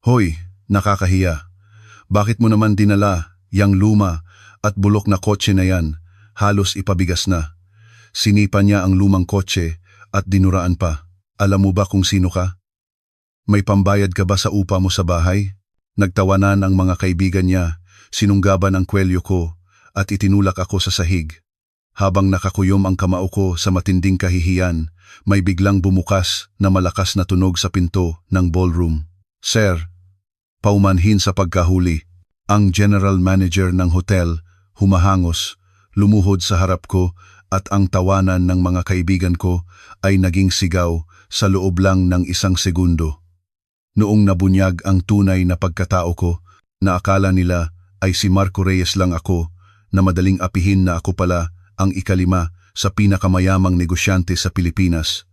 Hoy, nakakahiya. Bakit mo naman dinala yang luma at bulok na kotse na yan? Halos ipabigas na. Sinipa niya ang lumang kotse at dinuraan pa. Alam mo ba kung sino ka? May pambayad ka ba sa upa mo sa bahay? Nagtawanan ang mga kaibigan niya, sinunggaban ang kwelyo ko at itinulak ako sa sahig. Habang nakakuyom ang kamao ko sa matinding kahihiyan, may biglang bumukas na malakas na tunog sa pinto ng ballroom. Sir, paumanhin sa pagkahuli. Ang general manager ng hotel humahangos, lumuhod sa harap ko at ang tawanan ng mga kaibigan ko ay naging sigaw sa loob lang ng 1 segundo. Noong nabunyag ang tunay na pagkatao ko, na akala nila ay si Marco Reyes lang ako, na madaling apihin na ako pala ang ika-5 sa pinakamayamang negosyante sa Pilipinas.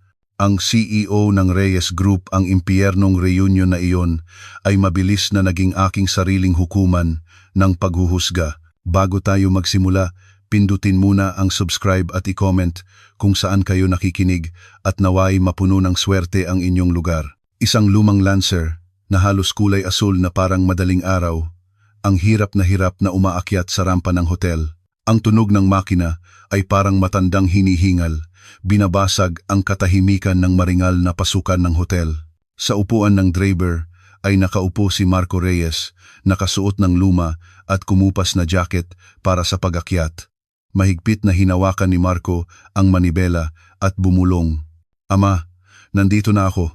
Ang CEO ng Reyes Group, ang impyernong reunion na iyon, ay mabilis na naging aking sariling hukuman ng paghuhusga. Bago tayo magsimula, pindutin muna ang subscribe at i-comment kung saan kayo nakikinig at naway mapuno ng swerte ang inyong lugar. Isang lumang Lancer na halos kulay asul na parang madaling araw, ang hirap na umaakyat sa rampa ng hotel. Ang tunog ng makina ay parang matandang hinihingal, binabasag ang katahimikan ng maringal na pasukan ng hotel. Sa upuan ng driver ay nakaupo si Marco Reyes, nakasuot ng luma at kumupas na jacket para sa pag-akyat. Mahigpit na hinawakan ni Marco ang manibela at bumulong. Ama, nandito na ako.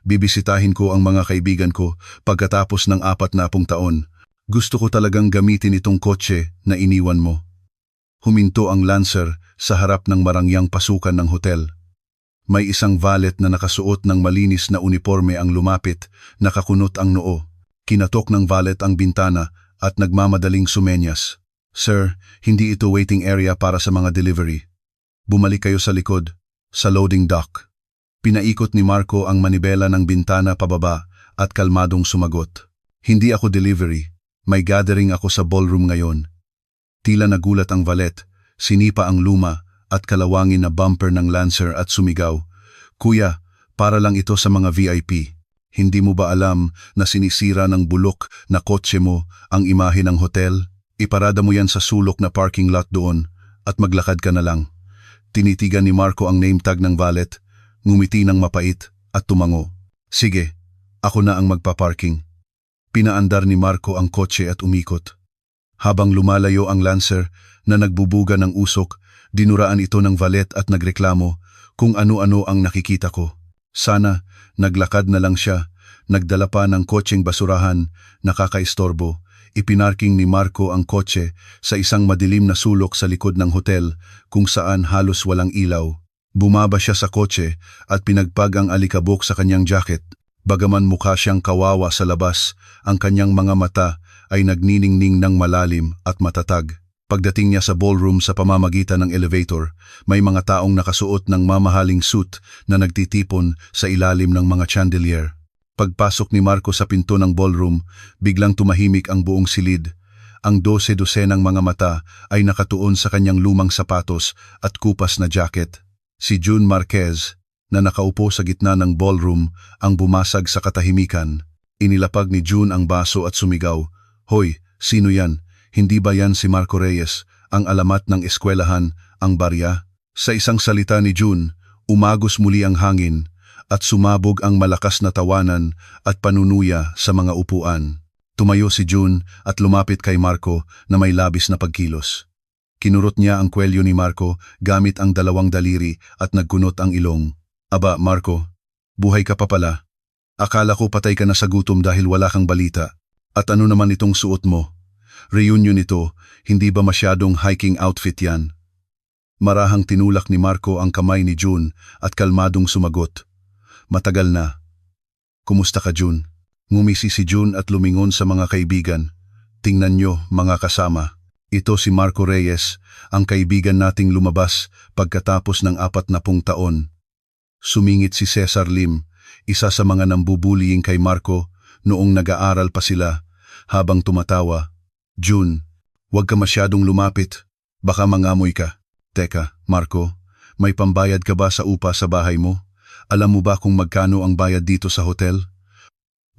Bibisitahin ko ang mga kaibigan ko pagkatapos ng 40 taon. Gusto ko talagang gamitin itong kotse na iniwan mo. Huminto ang Lancer sa harap ng marangyang pasukan ng hotel. May isang valet na nakasuot ng malinis na uniforme ang lumapit, nakakunot ang noo. Kinatok ng valet ang bintana at nagmamadaling sumenyas. Sir, hindi ito waiting area para sa mga delivery. Bumalik kayo sa likod, sa loading dock. Pinaikot ni Marco ang manibela ng bintana pababa at kalmadong sumagot. Hindi ako delivery, may gathering ako sa ballroom ngayon. Tila nagulat ang valet, sinipa ang luma at kalawangin na bumper ng Lancer at sumigaw. Kuya, para lang ito sa mga VIP. Hindi mo ba alam na sinisira ng bulok na kotse mo ang imahe ng hotel? Iparada mo yan sa sulok na parking lot doon at maglakad ka na lang. Tinitigan ni Marco ang name tag ng valet, ngumiti ng mapait at tumango. Sige, ako na ang magpaparking. Pinaandar ni Marco ang kotse at umikot. Habang lumalayo ang Lancer na nagbubuga ng usok, dinuraan ito ng valet at nagreklamo kung ano-ano ang nakikita ko. Sana, naglakad na lang siya, nagdala pa ng kotseng basurahan, nakakaistorbo. Ipinarking ni Marco ang kotse sa isang madilim na sulok sa likod ng hotel kung saan halos walang ilaw. Bumaba siya sa kotse at pinagpag ang alikabok sa kanyang jacket. Bagaman mukha siyang kawawa sa labas, ang kanyang mga mata ay nagniningning ng malalim at matatag. Pagdating niya sa ballroom sa pamamagitan ng elevator, may mga taong nakasuot ng mamahaling suit na nagtitipon sa ilalim ng mga chandelier. Pagpasok ni Marco sa pinto ng ballroom, biglang tumahimik ang buong silid. Ang 12-dosenang mga mata ay nakatuon sa kanyang lumang sapatos at kupas na jacket. Si June Marquez, na nakaupo sa gitna ng ballroom, ang bumasag sa katahimikan. Inilapag ni June ang baso at sumigaw, Hoy, sino yan? Hindi ba yan si Marco Reyes, ang alamat ng eskwelahan, ang barya? Sa isang salita ni June, umagos muli ang hangin at sumabog ang malakas na tawanan at panunuya sa mga upuan. Tumayo si June at lumapit kay Marco na may labis na pagkilos. Kinurot niya ang kwelyo ni Marco gamit ang 2 daliri at nagkunot ang ilong. Aba, Marco, buhay ka pa pala. Akala ko patay ka na sa gutom dahil wala kang balita. At ano naman itong suot mo? Reunion ito, hindi ba masyadong hiking outfit yan? Marahang tinulak ni Marco ang kamay ni June at kalmadong sumagot. Matagal na. Kumusta ka, June? Ngumisi si June at lumingon sa mga kaibigan. Tingnan nyo, mga kasama. Ito si Marco Reyes, ang kaibigan nating lumabas pagkatapos ng 40 taon. Sumingit si Cesar Lim, isa sa mga nambubullying kay Marco noong nag-aaral pa sila, habang tumatawa. June, huwag ka masyadong lumapit, baka mangamoy ka. Teka, Marco, may pambayad ka ba sa upa sa bahay mo? Alam mo ba kung magkano ang bayad dito sa hotel?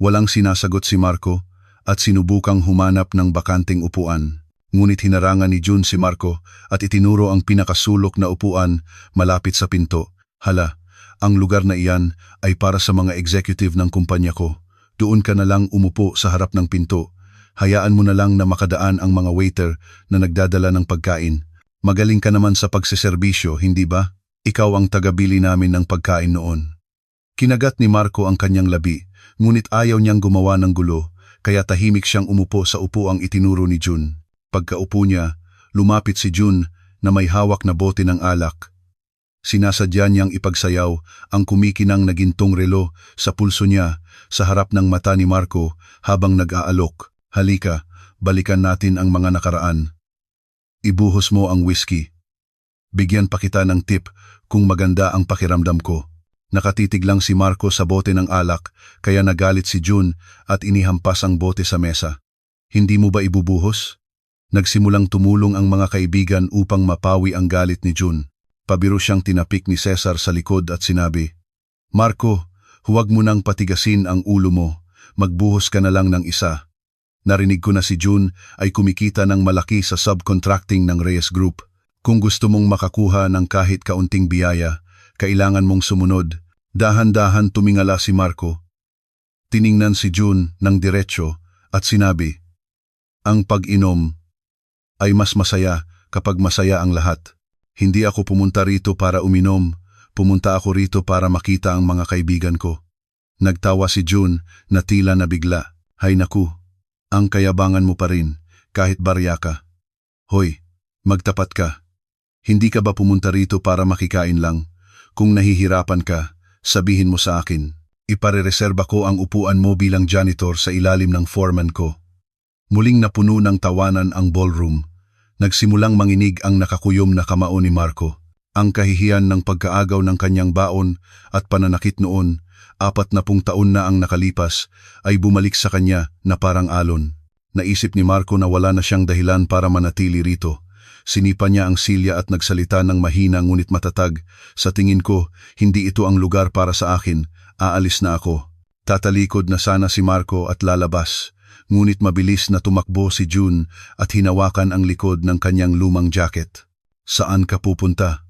Walang sinasagot si Marco at sinubukang humanap ng bakanting upuan. Ngunit hinarangan ni June si Marco at itinuro ang pinakasulok na upuan malapit sa pinto. Hala, ang lugar na iyan ay para sa mga executive ng kumpanya ko. Doon ka na lang umupo sa harap ng pinto. Hayaan mo na lang na makadaan ang mga waiter na nagdadala ng pagkain. Magaling ka naman sa pagseserbisyo, hindi ba? Ikaw ang tagabili namin ng pagkain noon. Kinagat ni Marco ang kanyang labi, ngunit ayaw niyang gumawa ng gulo, kaya tahimik siyang umupo sa upuang itinuro ni June. Pagkaupo niya, lumapit si June na may hawak na bote ng alak. Sinasadya niyang ipagsayaw ang kumikinang na gintong relo sa pulso niya sa harap ng mata ni Marco habang nag-aalok. Halika, balikan natin ang mga nakaraan. Ibuhos mo ang whiskey. Bigyan pa kita ng tip kung maganda ang pakiramdam ko. Nakatitig lang si Marco sa bote ng alak kaya nagalit si June at inihampas ang bote sa mesa. Hindi mo ba ibubuhos? Nagsimulang tumulong ang mga kaibigan upang mapawi ang galit ni June. Pabiro siyang tinapik ni Cesar sa likod at sinabi, Marco, huwag mo nang patigasin ang ulo mo. Magbuhos ka na lang ng isa. Narinig ko na si June ay kumikita ng malaki sa subcontracting ng Reyes Group. Kung gusto mong makakuha ng kahit kaunting biyaya, kailangan mong sumunod. Dahan-dahan tumingala si Marco. Tiningnan si June ng diretsyo at sinabi, ang pag-inom ay mas masaya kapag masaya ang lahat. Hindi ako pumunta rito para uminom, pumunta ako rito para makita ang mga kaibigan ko. Nagtawa si June na tila nabigla. Hay naku, ang kayabangan mo pa rin, kahit barya ka. Hoy, magtapat ka. Hindi ka ba pumunta rito para makikain lang? Kung nahihirapan ka, sabihin mo sa akin. Iparereserba ko ang upuan mo bilang janitor sa ilalim ng foreman ko. Muling napuno ng tawanan ang ballroom. Nagsimulang manginig ang nakakuyom na kamao ni Marco. Ang kahihiyan ng pagkaagaw ng kanyang baon at pananakit noon, 40 taon na ang nakalipas, ay bumalik sa kanya na parang alon. Naisip ni Marco na wala na siyang dahilan para manatili rito. Sinipa niya ang silya at nagsalita ng mahina ngunit matatag. Sa tingin ko, hindi ito ang lugar para sa akin. Aalis na ako. Tatalikod na sana si Marco at lalabas. Ngunit mabilis na tumakbo si June at hinawakan ang likod ng kanyang lumang jacket. Saan ka pupunta?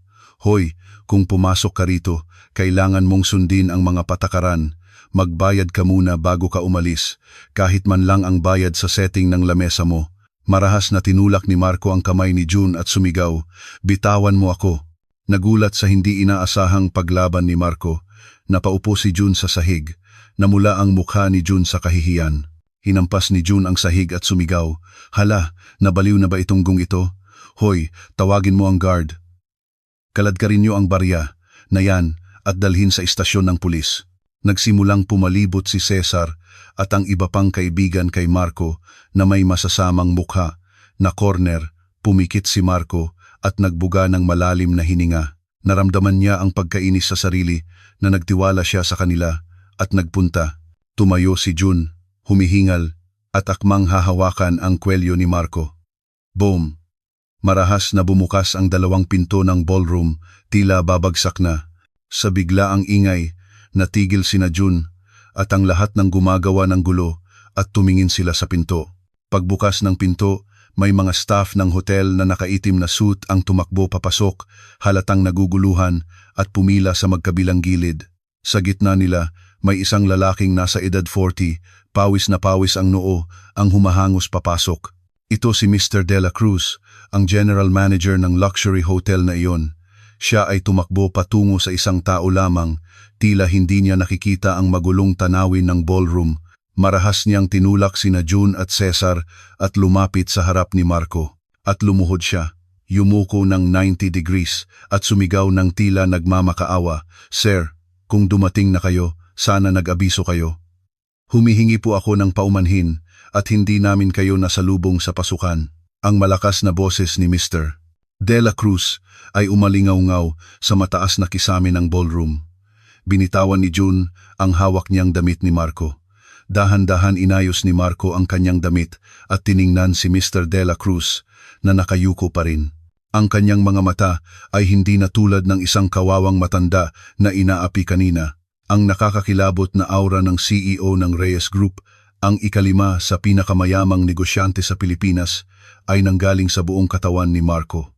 Hoy, kung pumasok ka rito, kailangan mong sundin ang mga patakaran. Magbayad ka muna bago ka umalis, kahit man lang ang bayad sa setting ng lamesa mo. Marahas na tinulak ni Marco ang kamay ni June at sumigaw, bitawan mo ako. Nagulat sa hindi inaasahang paglaban ni Marco. Napaupo si June sa sahig. Namula ang mukha ni June sa kahihiyan. Hinampas ni June ang sahig at sumigaw, hala, nabaliw na ba itong gung ito? Hoy, tawagin mo ang guard. Kaladkarin niyo ang barya na yan at dalhin sa istasyon ng pulis. Nagsimulang pumalibot si Cesar at ang iba pang kaibigan kay Marco na may masasamang mukha. Na corner, pumikit si Marco at nagbuga ng malalim na hininga. Naramdaman niya ang pagkainis sa sarili na nagtiwala siya sa kanila at nagpunta. Tumayo si June, humihingal at akmang hahawakan ang kwelyo ni Marco. Boom! Marahas na bumukas ang dalawang pinto ng ballroom, tila babagsak na. Sa biglaang ingay, natigil sina June at ang lahat ng gumagawa ng gulo at tumingin sila sa pinto. Pagbukas ng pinto, may mga staff ng hotel na nakaitim na suit ang tumakbo papasok, halatang naguguluhan at pumila sa magkabilang gilid. Sa gitna nila, may isang lalaking nasa edad 40, pawis na pawis ang noo, ang humahangos papasok. Ito si Mr. De La Cruz, ang general manager ng luxury hotel na iyon. Siya ay tumakbo patungo sa isang tao lamang, tila hindi niya nakikita ang magulong tanawin ng ballroom. Marahas niyang tinulak sina June at Cesar at lumapit sa harap ni Marco. At lumuhod siya, yumuko ng 90 degrees at sumigaw ng tila nagmamakaawa, Sir, kung dumating na kayo, sana nag-abiso kayo. Humihingi po ako ng paumanhin at hindi namin kayo nasalubong sa pasukan. Ang malakas na boses ni Mr. De La Cruz ay umalingaw-ngaw sa mataas na kisame ng ballroom. Binitawan ni June ang hawak niyang damit ni Marco. Dahan-dahan inayos ni Marco ang kanyang damit at tiningnan si Mr. De La Cruz na nakayuko pa rin. Ang kanyang mga mata ay hindi na tulad ng isang kawawang matanda na inaapi kanina. Ang nakakakilabot na aura ng CEO ng Reyes Group, ang ikalima sa pinakamayamang negosyante sa Pilipinas, ay nanggaling sa buong katawan ni Marco.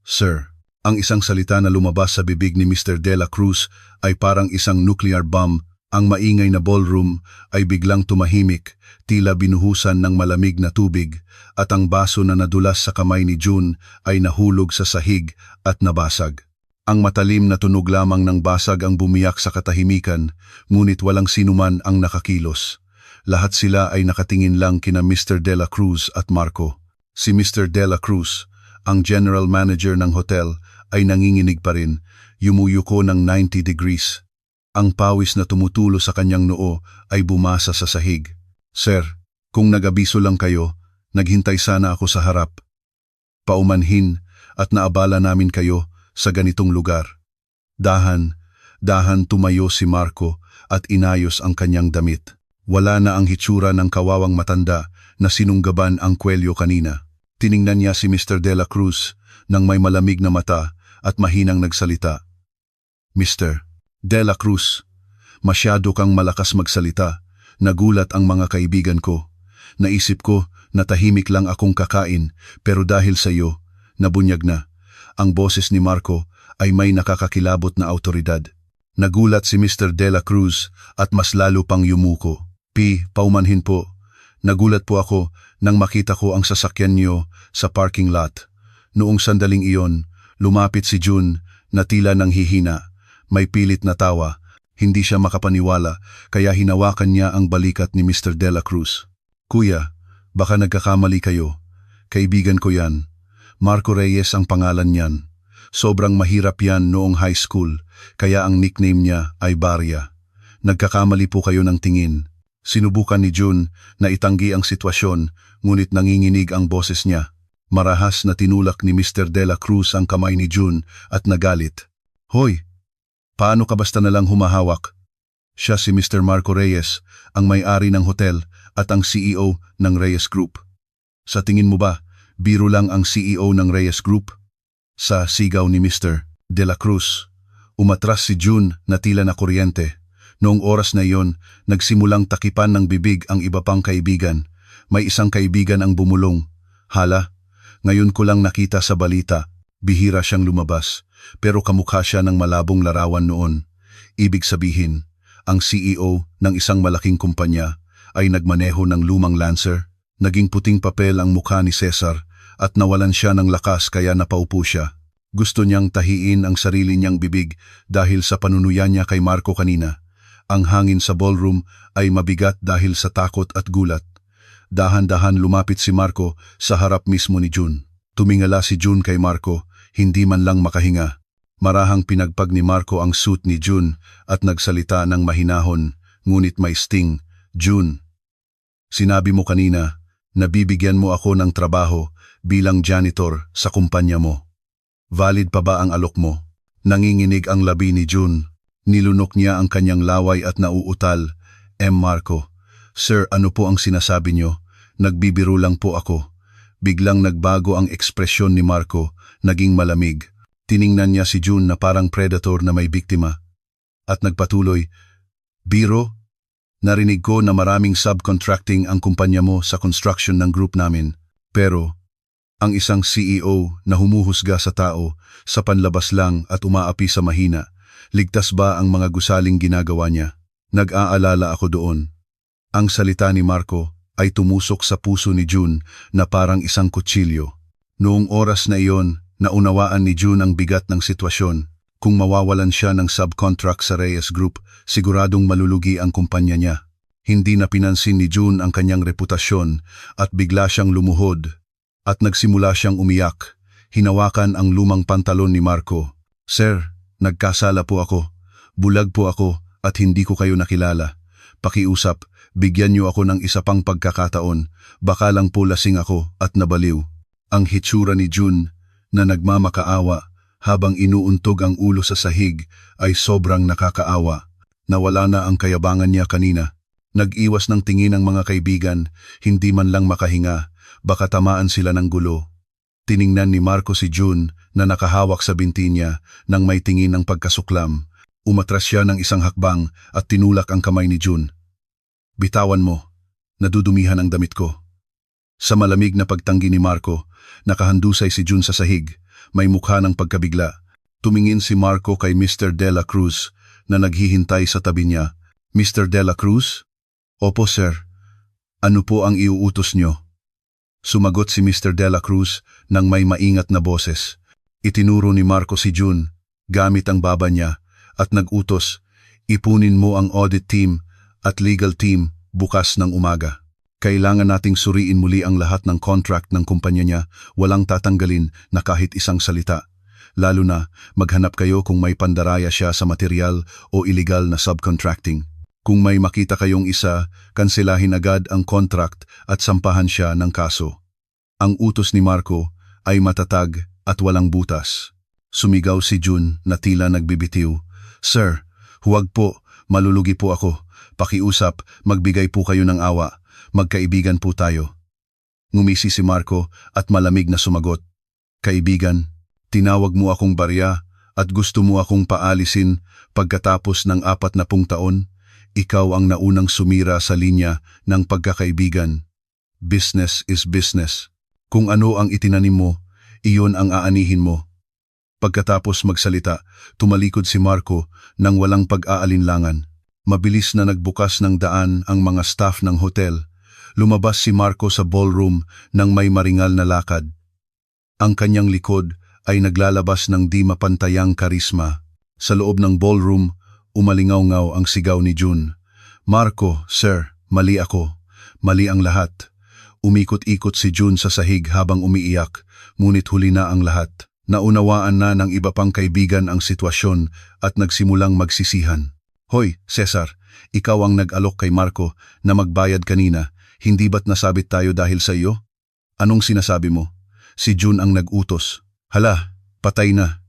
Sir. Ang isang salita na lumabas sa bibig ni Mr. De La Cruz ay parang isang nuclear bomb. Ang maingay na ballroom ay biglang tumahimik, tila binuhusan ng malamig na tubig, at ang baso na nadulas sa kamay ni June ay nahulog sa sahig at nabasag. Ang matalim na tunog lamang ng basag ang bumiyak sa katahimikan, ngunit walang sinuman ang nakakilos. Lahat sila ay nakatingin lang kina Mr. De La Cruz at Marco. Si Mr. De La Cruz, ang general manager ng hotel, ay nanginginig pa rin, yumuyuko ng 90 degrees. Ang pawis na tumutulo sa kanyang noo ay bumasa sa sahig. Sir, kung nag-abiso lang kayo, naghintay sana ako sa harap. Paumanhin at naabala namin kayo sa ganitong lugar. Dahan tumayo si Marco at inayos ang kanyang damit. Wala na ang hitsura ng kawawang matanda na sinunggaban ang kwelyo kanina. Tiningnan niya si Mr. De La Cruz nang may malamig na mata at mahinang nagsalita. Mr. De La Cruz, masyado kang malakas magsalita. Nagulat ang mga kaibigan ko. Naisip ko na tahimik lang akong kakain, pero dahil sa iyo, nabunyag na. Ang boses ni Marco ay may nakakakilabot na autoridad. Nagulat si Mr. De La Cruz at mas lalo pang yumuko. Paumanhin po. Nagulat po ako nang makita ko ang sasakyan niyo sa parking lot. Noong sandaling iyon, lumapit si June na tila nang hihina. May pilit na tawa, hindi siya makapaniwala kaya hinawakan niya ang balikat ni Mr. De La Cruz. Kuya, baka nagkakamali kayo. Kaibigan ko yan. Marco Reyes ang pangalan niyan. Sobrang mahirap yan noong high school, kaya ang nickname niya ay Barya. Nagkakamali po kayo ng tingin. Sinubukan ni June na itanggi ang sitwasyon, ngunit nanginginig ang boses niya. Marahas na tinulak ni Mr. De La Cruz ang kamay ni June at nagalit. Hoy! Paano ka basta nalang humahawak? Siya si Mr. Marco Reyes, ang may-ari ng hotel at ang CEO ng Reyes Group. Sa tingin mo ba, biro lang ang CEO ng Reyes Group? Sa sigaw ni Mr. De La Cruz, umatras si June na tila na kuryente. Noong oras na iyon, nagsimulang takipan ng bibig ang iba pang kaibigan. May isang kaibigan ang bumulong. Hala, ngayon ko lang nakita sa balita, bihira siyang lumabas. Pero kamukha siya ng malabong larawan noon. Ibig sabihin, ang CEO ng isang malaking kumpanya ay nagmaneho ng lumang Lancer. Naging puting papel ang mukha ni Cesar at nawalan siya ng lakas kaya napaupo siya. Gusto niyang tahiin ang sarili niyang bibig dahil sa panunuyan niya kay Marco kanina. Ang hangin sa ballroom ay mabigat dahil sa takot at gulat. Dahan-dahan lumapit si Marco sa harap mismo ni June. Tumingala si June kay Marco, hindi man lang makahinga. Marahang pinagpag ni Marco ang suit ni June at nagsalita ng mahinahon, ngunit may sting. June, sinabi mo kanina, nabibigyan mo ako ng trabaho bilang janitor sa kumpanya mo. Valid pa ba ang alok mo? Nanginginig ang labi ni June. Nilunok niya ang kanyang laway at nauutal. Marco, Sir, ano po ang sinasabi niyo? Nagbibiro lang po ako. Biglang nagbago ang ekspresyon ni Marco, naging malamig. Tiningnan niya si June na parang predator na may biktima. At nagpatuloy, Biro, narinig ko na maraming subcontracting ang kumpanya mo sa construction ng group namin. Pero, ang isang CEO na humuhusga sa tao, sa panlabas lang at umaapi sa mahina, ligtas ba ang mga gusaling ginagawa niya? Nag-aalala ako doon. Ang salita ni Marco ay tumusok sa puso ni June na parang isang kutsilyo. Noong oras na iyon, naunawaan ni June ang bigat ng sitwasyon. Kung mawawalan siya ng subcontract sa Reyes Group, siguradong malulugi ang kumpanya niya. Hindi na pinansin ni June ang kanyang reputasyon at bigla siyang lumuhod. At nagsimula siyang umiyak. Hinawakan ang lumang pantalon ni Marco. Sir, nagkasala po ako. Bulag po ako at hindi ko kayo nakilala. Pakiusap, bigyan niyo ako ng isa pang pagkakataon. Baka lang po lasing ako at nabaliw. Ang hitsura ni June na nagmamakaawa habang inuuntog ang ulo sa sahig ay sobrang nakakaawa. Nawala na ang kayabangan niya kanina. Nag-iwas ng tingin ang mga kaibigan, hindi man lang makahinga, baka tamaan sila ng gulo. Tiningnan ni Marco si June na nakahawak sa binti niya nang may tingin ng pagkasuklam. Umatras siya ng isang hakbang at tinulak ang kamay ni June. Bitawan mo, nadudumihan ang damit ko. Sa malamig na pagtanggi ni Marco, nakahandusay si June sa sahig, may mukha ng pagkabigla. Tumingin si Marco kay Mr. De La Cruz na naghihintay sa tabi niya. Mr. De La Cruz? Opo, sir. Ano po ang iuutos nyo? Sumagot si Mr. De La Cruz nang may maingat na boses. Itinuro ni Marco si June gamit ang baba niya at nag-utos, ipunin mo ang audit team at legal team bukas ng umaga. Kailangan nating suriin muli ang lahat ng contract ng kumpanya niya, walang tatanggalin na kahit isang salita. Lalo na maghanap kayo kung may pandaraya siya sa material o illegal na subcontracting. Kung may makita kayong isa, kanselahin agad ang contract at sampahan siya ng kaso. Ang utos ni Marco ay matatag at walang butas. Sumigaw si June na tila nagbibitiw. Sir, huwag po, malulugi po ako. Pakiusap, magbigay po kayo ng awa. Magkaibigan po tayo. Ngumisi si Marco at malamig na sumagot. Kaibigan, tinawag mo akong barya at gusto mo akong paalisin pagkatapos ng 40 taon. Ikaw ang naunang sumira sa linya ng pagkakaibigan. Business is business. Kung ano ang itinanim mo, iyon ang aanihin mo. Pagkatapos magsalita, tumalikod si Marco nang walang pag-aalinlangan. Mabilis na nagbukas ng daan ang mga staff ng hotel. Lumabas si Marco sa ballroom nang may maringal na lakad. Ang kanyang likod ay naglalabas ng di mapantayang karisma. Sa loob ng ballroom, umalingaw-ngaw ang sigaw ni June. Marco, sir, mali ako. Mali ang lahat. Umikot-ikot si June sa sahig habang umiiyak, ngunit huli na ang lahat. Naunawaan na ng iba pang kaibigan ang sitwasyon at nagsimulang magsisihan. Hoy, Cesar, ikaw ang nag-alok kay Marco na magbayad kanina. Hindi ba't nasabit tayo dahil sa iyo? Anong sinasabi mo? Si June ang nag-utos. Hala, patay na.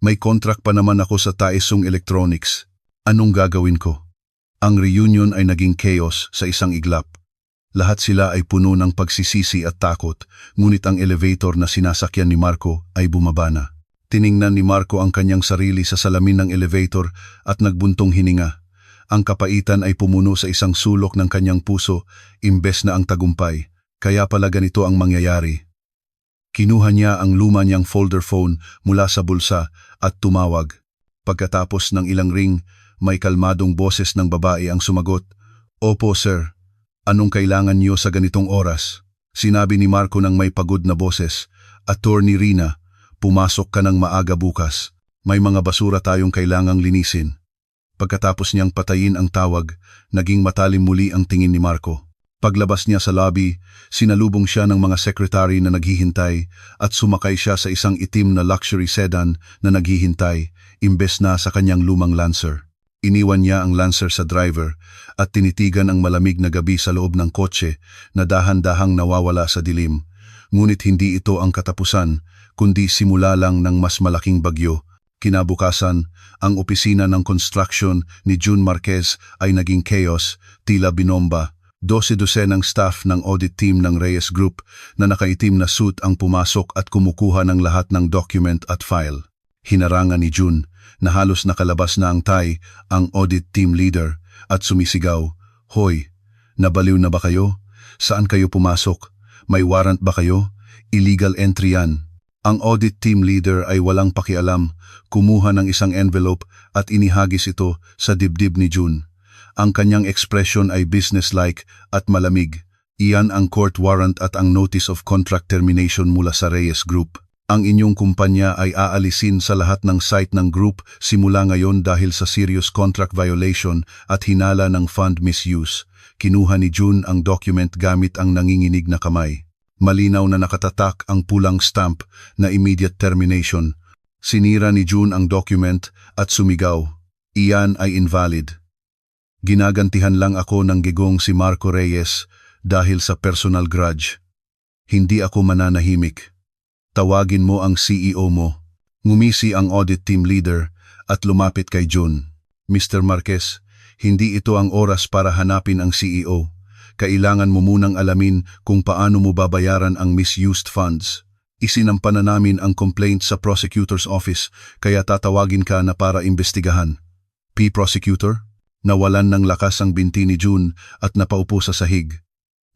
May contract pa naman ako sa Taesung Electronics. Anong gagawin ko? Ang reunion ay naging chaos sa isang iglap. Lahat sila ay puno ng pagsisisi at takot, ngunit ang elevator na sinasakyan ni Marco ay bumaba na. Tiningnan ni Marco ang kanyang sarili sa salamin ng elevator at nagbuntong hininga. Ang kapaitan ay pumuno sa isang sulok ng kanyang puso, imbes na ang tagumpay. Kaya pala ganito ang mangyayari. Kinuha niya ang luma niyang folder phone mula sa bulsa at tumawag. Pagkatapos ng ilang ring, may kalmadong boses ng babae ang sumagot. Opo, sir. Anong kailangan niyo sa ganitong oras? Sinabi ni Marco ng may pagod na boses. Attorney Rina, pumasok ka ng maaga bukas. May mga basura tayong kailangang linisin. Pagkatapos niyang patayin ang tawag, naging matalim muli ang tingin ni Marco. Paglabas niya sa lobby, sinalubong siya ng mga secretary na naghihintay at sumakay siya sa isang itim na luxury sedan na naghihintay, imbes na sa kanyang lumang Lancer. Iniwan niya ang Lancer sa driver at tinitigan ang malamig na gabi sa loob ng kotse na dahan-dahang nawawala sa dilim. Ngunit hindi ito ang katapusan, kundi simula lang ng mas malaking bagyo. Kinabukasan, ang opisina ng construction ni June Marquez ay naging chaos, tila binomba. 12 ng staff ng audit team ng Reyes Group na nakaitim na suit ang pumasok at kumukuha ng lahat ng document at file. Hinarangan ni June na halos nakalabas na ang tie ang audit team leader at sumisigaw, Hoy, nabaliw na ba kayo? Saan kayo pumasok? May warrant ba kayo? Illegal entry yan. Ang audit team leader ay walang pakialam, kumuha ng isang envelope at inihagis ito sa dibdib ni June. Ang kanyang ekspresyon ay businesslike at malamig. Iyan ang court warrant at ang notice of contract termination mula sa Reyes Group. Ang inyong kumpanya ay aalisin sa lahat ng site ng group simula ngayon dahil sa serious contract violation at hinala ng fund misuse. Kinuha ni June ang document gamit ang nanginginig na kamay. Malinaw na nakatatak ang pulang stamp na immediate termination. Sinira ni June ang document at sumigaw, iyan ay invalid. Ginagantihan lang ako ng gigong si Marco Reyes dahil sa personal grudge. Hindi ako mananahimik. Tawagin mo ang CEO mo. Ngumisi ang audit team leader at lumapit kay June. Mr. Marquez, hindi ito ang oras para hanapin ang CEO. Kailangan mo munang alamin kung paano mo babayaran ang misused funds. Isinampa na namin ang complaint sa prosecutor's office kaya tatawagin ka na para imbestigahan. Prosecutor? Nawalan ng lakas ang binti ni June at napaupo sa sahig.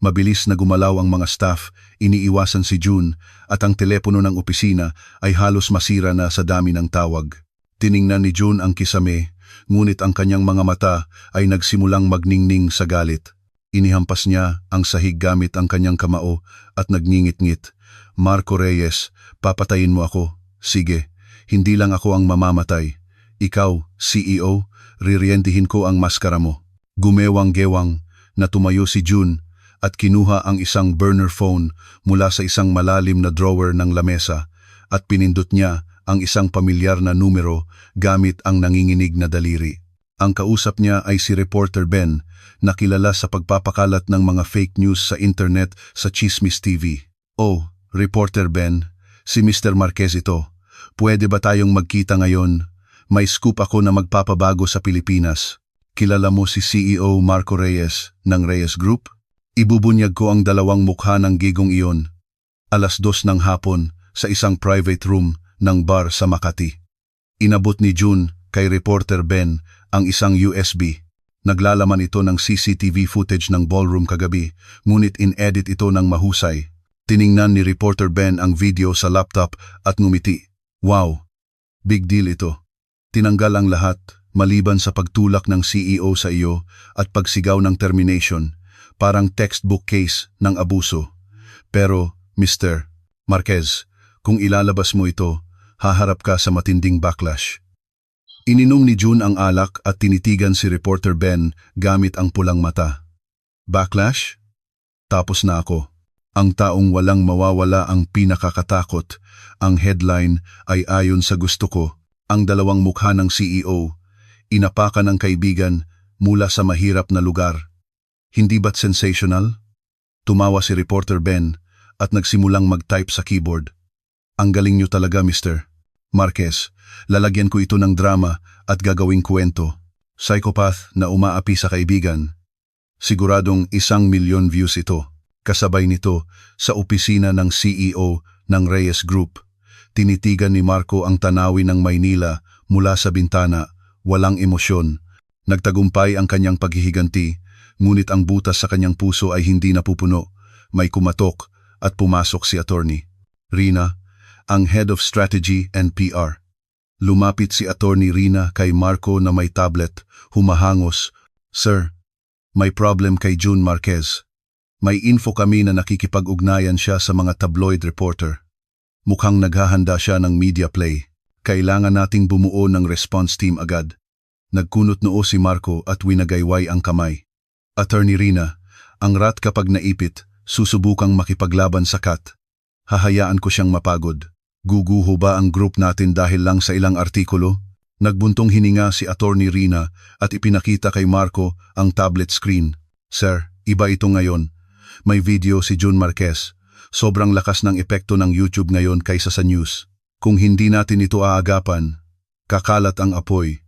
Mabilis na gumalaw ang mga staff, iniiwasan si June at ang telepono ng opisina ay halos masira na sa dami ng tawag. Tiningnan ni June ang kisame, ngunit ang kanyang mga mata ay nagsimulang magningning sa galit. Inihampas niya ang sahig gamit ang kanyang kamao at nagngingit-ngit. Marco Reyes, papatayin mo ako. Sige, hindi lang ako ang mamamatay. Ikaw, CEO, ririendihin ko ang maskara mo. Gumewang-gewang na tumayo si June at kinuha ang isang burner phone mula sa isang malalim na drawer ng lamesa at pinindot niya ang isang pamilyar na numero gamit ang nanginginig na daliri. Ang kausap niya ay si Reporter Ben, na kilala sa pagpapakalat ng mga fake news sa internet sa Chismis TV. Oh, Reporter Ben, si Mr. Marquez ito. Pwede ba tayong magkita ngayon? May scoop ako na magpapabago sa Pilipinas. Kilala mo si CEO Marco Reyes ng Reyes Group? Ibubunyag ko ang dalawang mukha ng gigong iyon. 2:00 ng hapon sa isang private room ng bar sa Makati. Inabot ni June kay Reporter Ben ang isang USB. Naglalaman ito ng CCTV footage ng ballroom kagabi, ngunit in-edit ito ng mahusay. Tiningnan ni Reporter Ben ang video sa laptop at ngumiti. Wow, big deal ito. Tinanggal ang lahat, maliban sa pagtulak ng CEO sa iyo at pagsigaw ng termination, parang textbook case ng abuso. Pero, Mr. Marquez, kung ilalabas mo ito, haharap ka sa matinding backlash. Ininom ni June ang alak at tinitigan si Reporter Ben gamit ang pulang mata. Backlash? Tapos na ako. Ang taong walang mawawala ang pinakakatakot. Ang headline ay ayon sa gusto ko. Ang dalawang mukha ng CEO, inapakan ng kaibigan mula sa mahirap na lugar. Hindi ba't sensational? Tumawa si Reporter Ben at nagsimulang mag-type sa keyboard. Ang galing niyo talaga, Mr. Marquez, lalagyan ko ito ng drama at gagawing kwento. Psychopath na umaapi sa kaibigan. Siguradong 1,000,000 views ito. Kasabay nito sa opisina ng CEO ng Reyes Group. Tinitigan ni Marco ang tanawin ng Maynila mula sa bintana, walang emosyon. Nagtagumpay ang kanyang paghihiganti, ngunit ang butas sa kanyang puso ay hindi napupuno. May kumatok at pumasok si Attorney Rina, ang Head of Strategy and PR. Lumapit si Attorney Rina kay Marco na may tablet, humahangos. Sir, may problem kay June Marquez. May info kami na nakikipag-ugnayan siya sa mga tabloid reporter. Mukhang naghahanda siya ng media play. Kailangan nating bumuo ng response team agad. Nagkunot noo si Marco at winagayway ang kamay. Attorney Rina, ang rat kapag naipit, susubukang makipaglaban sa cat. Hahayaan ko siyang mapagod. Guguho ba ang group natin dahil lang sa ilang artikulo? Nagbuntong hininga si Attorney Rina at ipinakita kay Marco ang tablet screen. Sir, iba ito ngayon. May video si June Marquez. Sobrang lakas ng epekto ng YouTube ngayon kaysa sa news. Kung hindi natin ito aagapan, kakalat ang apoy.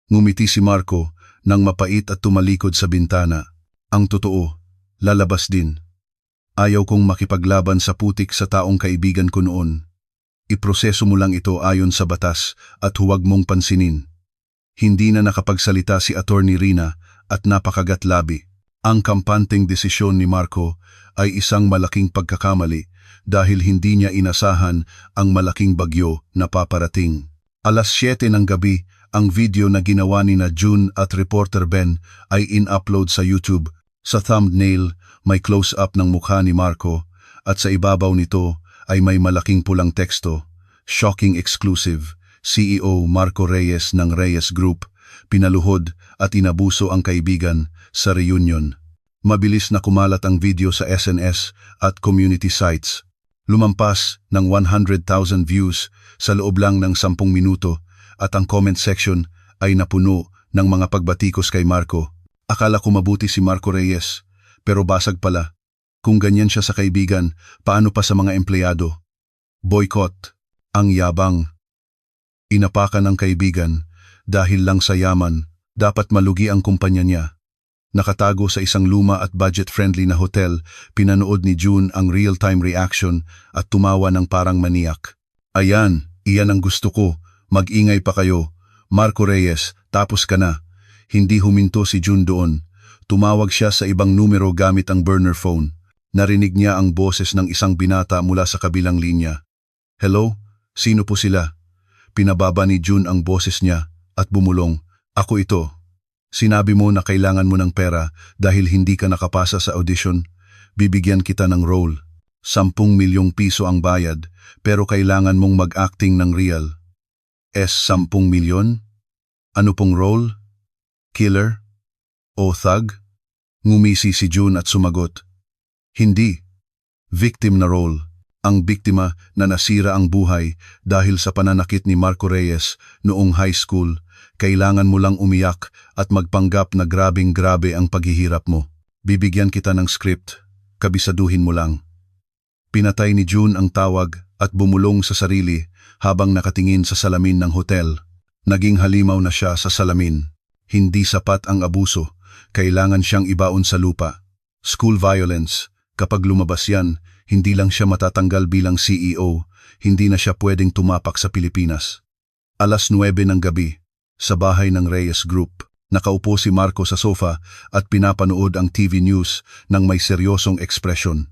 Ngumiti si Marco nang mapait at tumalikod sa bintana. Ang totoo, lalabas din. Ayaw kong makipaglaban sa putik sa taong kaibigan ko noon. Iproseso mo lang ito ayon sa batas at huwag mong pansinin. Hindi na nakapagsalita si Attorney Rina at napakagat labi. Ang kampanteng desisyon ni Marco ay isang malaking pagkakamali dahil hindi niya inasahan ang malaking bagyo na paparating. 7:00 ng gabi, ang video na ginawa ni June at Reporter Ben ay in-upload sa YouTube. Sa thumbnail, may close-up ng mukha ni Marco at sa ibabaw nito ay may malaking pulang teksto. Shocking exclusive. CEO Marco Reyes ng Reyes Group, pinaluhod at inabuso ang kaibigan sa reunion. Mabilis na kumalat ang video sa SNS at community sites. Lumampas ng 100,000 views sa loob lang ng 10 minuto at ang comment section ay napuno ng mga pagbatikos kay Marco. Akala ko mabuti si Marco Reyes, pero basag pala. Kung ganyan siya sa kaibigan, paano pa sa mga empleyado? Boycott, ang yabang. Inapakan ng kaibigan dahil lang sa yaman, dapat malugi ang kumpanya niya. Nakatago sa isang luma at budget-friendly na hotel, pinanood ni June ang real-time reaction at tumawa ng parang maniak. Ayan, iyan ang gusto ko, mag-ingay pa kayo. Marco Reyes, tapos ka na. Hindi huminto si June doon. Tumawag siya sa ibang numero gamit ang burner phone. Narinig niya ang boses ng isang binata mula sa kabilang linya. Hello? Sino po sila? Pinababa ni June ang boses niya at bumulong. Ako ito. Sinabi mo na kailangan mo ng pera dahil hindi ka nakapasa sa audition. Bibigyan kita ng role. 10 milyong piso ang bayad pero kailangan mong mag-acting ng real. 10 milyon? Ano pong role? Killer? O thug? Ngumisi si June at sumagot. Hindi. Victim na role. Ang biktima na nasira ang buhay dahil sa pananakit ni Marco Reyes noong high school. Kailangan mo lang umiyak at magpanggap na grabing-grabe ang paghihirap mo. Bibigyan kita ng script. Kabisaduhin mo lang. Pinatay ni June ang tawag at bumulong sa sarili habang nakatingin sa salamin ng hotel. Naging halimaw na siya sa salamin. Hindi sapat ang abuso. Kailangan siyang ibaon sa lupa. School violence. Kapag lumabas yan, hindi lang siya matatanggal bilang CEO, hindi na siya pwedeng tumapak sa Pilipinas. 9:00 ng gabi, sa bahay ng Reyes Group, nakaupo si Marco sa sofa at pinapanood ang TV news ng may seryosong ekspresyon.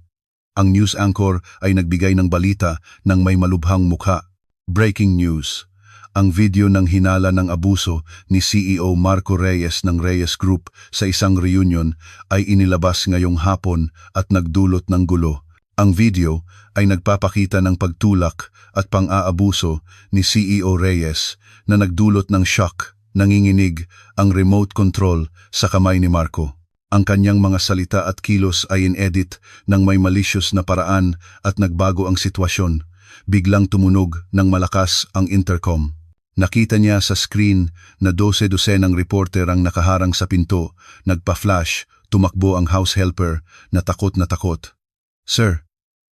Ang news anchor ay nagbigay ng balita ng may malubhang mukha. Breaking news. Ang video ng hinala ng abuso ni CEO Marco Reyes ng Reyes Group sa isang reunion ay inilabas ngayong hapon at nagdulot ng gulo. Ang video ay nagpapakita ng pagtulak at pang-aabuso ni CEO Reyes na nagdulot ng shock, nanginginig ang remote control sa kamay ni Marco. Ang kanyang mga salita at kilos ay in-edit ng may malicious na paraan at nagbago ang sitwasyon. Biglang tumunog ng malakas ang intercom. Nakita niya sa screen na 12-dosenang reporter ang nakaharang sa pinto. Nagpa-flash, tumakbo ang house helper na takot na takot. Sir,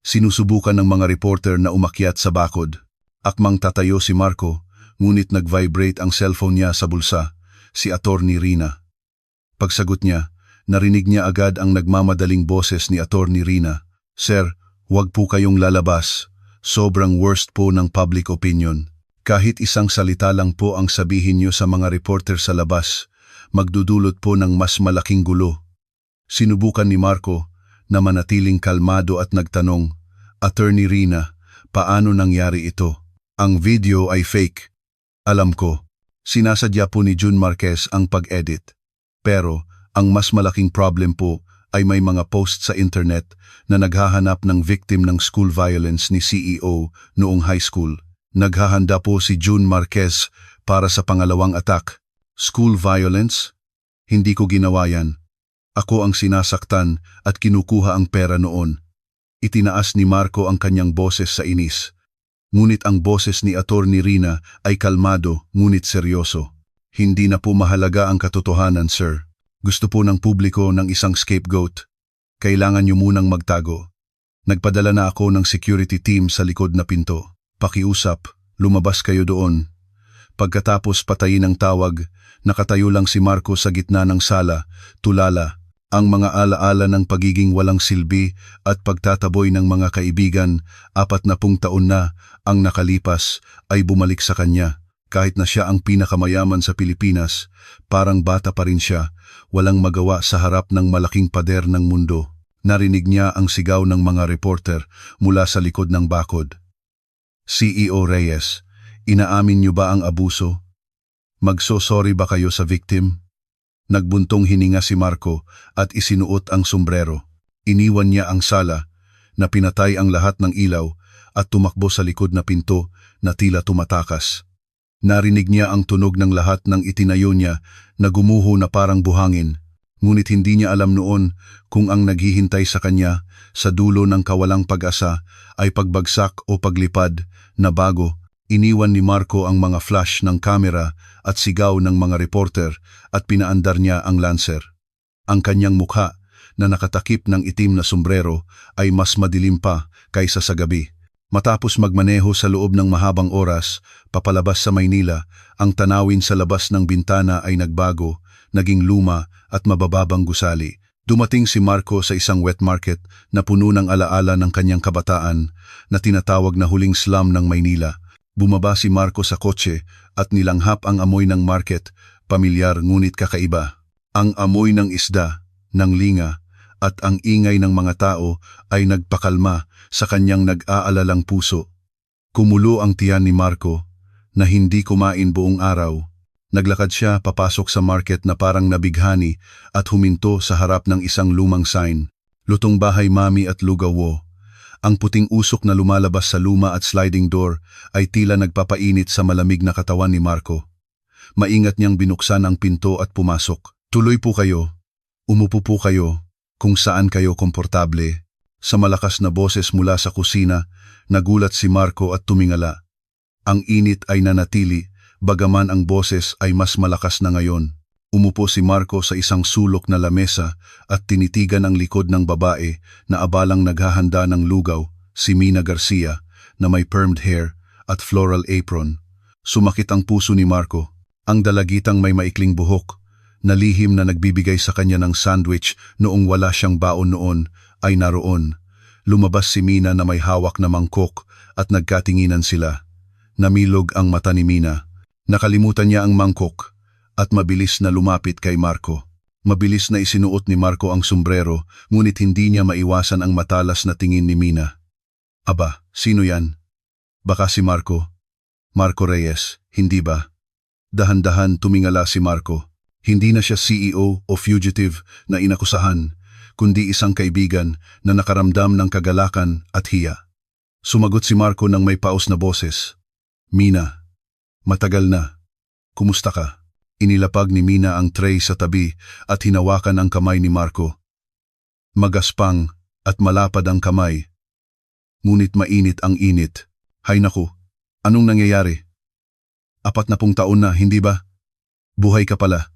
sinusubukan ng mga reporter na umakyat sa bakod. Akmang tatayo si Marco, ngunit nag-vibrate ang cellphone niya sa bulsa, si Attorney Rina. Pagsagot niya, narinig niya agad ang nagmamadaling boses ni Attorney Rina. Sir, huwag po kayong lalabas. Sobrang worst po ng public opinion. Kahit isang salita lang po ang sabihin niyo sa mga reporter sa labas, magdudulot po ng mas malaking gulo. Sinubukan ni Marco na manatiling kalmado at nagtanong, Attorney Rina, paano nangyari ito? Ang video ay fake. Alam ko, sinasadya po ni June Marquez ang pag-edit. Pero ang mas malaking problem po ay may mga post sa internet na naghahanap ng victim ng school violence ni CEO noong high school. Naghahanda po si June Marquez para sa pangalawang attack. School violence? Hindi ko ginawa yan. Ako ang sinasaktan at kinukuha ang pera noon. Itinaas ni Marco ang kanyang boses sa inis. Ngunit ang boses ni Attorney Rina ay kalmado ngunit seryoso. Hindi na po mahalaga ang katotohanan, sir. Gusto po ng publiko ng isang scapegoat. Kailangan niyo munang magtago. Nagpadala na ako ng security team sa likod na pinto. Pakiusap, lumabas kayo doon. Pagkatapos patayin ang tawag, nakatayo lang si Marco sa gitna ng sala, tulala, ang mga alaala ng pagiging walang silbi at pagtataboy ng mga kaibigan. 40 taon na ang nakalipas ay bumalik sa kanya. Kahit na siya ang pinakamayaman sa Pilipinas, parang bata pa rin siya, walang magawa sa harap ng malaking pader ng mundo. Narinig niya ang sigaw ng mga reporter mula sa likod ng bakod. CEO Reyes, inaamin niyo ba ang abuso? Magso-sorry ba kayo sa victim? Nagbuntong hininga si Marco at isinuot ang sombrero. Iniwan niya ang sala, na pinatay ang lahat ng ilaw at tumakbo sa likod na pinto na tila tumatakas. Narinig niya ang tunog ng lahat ng itinayo niya na gumuho na parang buhangin. Ngunit hindi niya alam noon kung ang naghihintay sa kanya sa dulo ng kawalang pag-asa ay pagbagsak o paglipad na bago. Iniwan ni Marco ang mga flash ng kamera at sigaw ng mga reporter at pinaandar niya ang Lancer. Ang kanyang mukha na nakatakip ng itim na sombrero ay mas madilim pa kaysa sa gabi. Matapos magmaneho sa loob ng mahabang oras, papalabas sa Maynila, ang tanawin sa labas ng bintana ay nagbago, naging luma at mabababang gusali. Dumating si Marco sa isang wet market na puno ng alaala ng kanyang kabataan na tinatawag na huling slum ng Maynila. Bumaba si Marco sa kotse at nilanghap ang amoy ng market, pamilyar ngunit kakaiba. Ang amoy ng isda, ng linga, at ang ingay ng mga tao ay nagpakalma sa kanyang nag-aalalang puso. Kumulo ang tiyan ni Marco na hindi kumain buong araw. Naglakad siya papasok sa market na parang nabighani at huminto sa harap ng isang lumang sign. Lutong bahay mami at lugawo. Ang puting usok na lumalabas sa luma at sliding door ay tila nagpapainit sa malamig na katawan ni Marco. Maingat niyang binuksan ang pinto at pumasok. Tuloy po kayo. Umupo po kayo kung saan kayo komportable. Sa malakas na boses mula sa kusina, nagulat si Marco at tumingala. Ang init ay nanatili, bagaman ang boses ay mas malakas na ngayon. Umupo si Marco sa isang sulok na lamesa at tinitigan ang likod ng babae na abalang naghahanda ng lugaw, si Mina Garcia, na may permed hair at floral apron. Sumakit ang puso ni Marco. Ang dalagitang may maikling buhok, na lihim na nagbibigay sa kanya ng sandwich noong wala siyang baon noon, ay naroon. Lumabas si Mina na may hawak na mangkok at nagkatinginan sila. Namilog ang mata ni Mina. Nakalimutan niya ang mangkok at mabilis na lumapit kay Marco. Mabilis na isinuot ni Marco ang sombrero, ngunit hindi niya maiwasan ang matalas na tingin ni Mina. Aba, sino yan? Baka si Marco. Marco Reyes, hindi ba? Dahan-dahan tumingala si Marco. Hindi na siya CEO o fugitive na inakusahan, kundi isang kaibigan na nakaramdam ng kagalakan at hiya. Sumagot si Marco ng may paos na boses. Mina, matagal na. Kumusta ka? Inilapag ni Mina ang tray sa tabi at hinawakan ang kamay ni Marco. Magaspang at malapad ang kamay. Ngunit mainit ang init. Hay naku, anong nangyayari? 40 taon na, hindi ba? Buhay ka pala.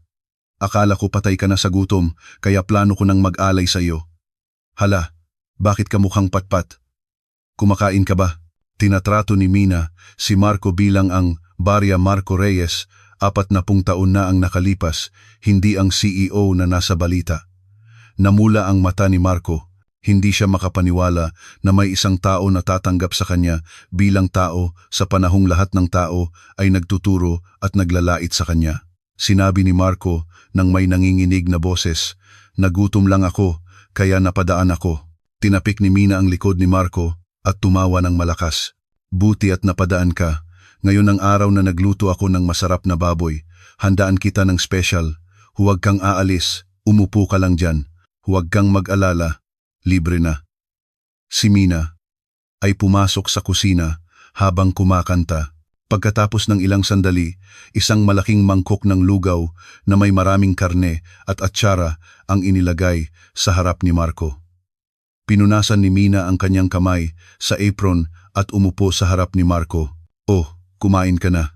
Akala ko patay ka na sa gutom, kaya plano ko nang mag-alay sa iyo. Hala, bakit ka mukhang patpat? Kumakain ka ba? Tinatrato ni Mina si Marco bilang ang Barya Marco Reyes. 40 taon na ang nakalipas, hindi ang CEO na nasa balita. Namula ang mata ni Marco. Hindi siya makapaniwala na may isang tao na tatanggap sa kanya bilang tao sa panahong lahat ng tao ay nagtuturo at naglalait sa kanya. Sinabi ni Marco nang may nanginginig na boses, "Nagutom lang ako, kaya napadaan ako." Tinapik ni Mina ang likod ni Marco at tumawa ng malakas. "Buti at napadaan ka. Ngayon ang araw na nagluto ako ng masarap na baboy. Handaan kita ng special. Huwag kang aalis, umupo ka lang dyan. Huwag kang mag-alala, libre na." Si Mina ay pumasok sa kusina habang kumakanta. Pagkatapos ng ilang sandali, isang malaking mangkok ng lugaw na may maraming karne at atsara ang inilagay sa harap ni Marco. Pinunasan ni Mina ang kanyang kamay sa apron at umupo sa harap ni Marco. "Oh, kumain ka na.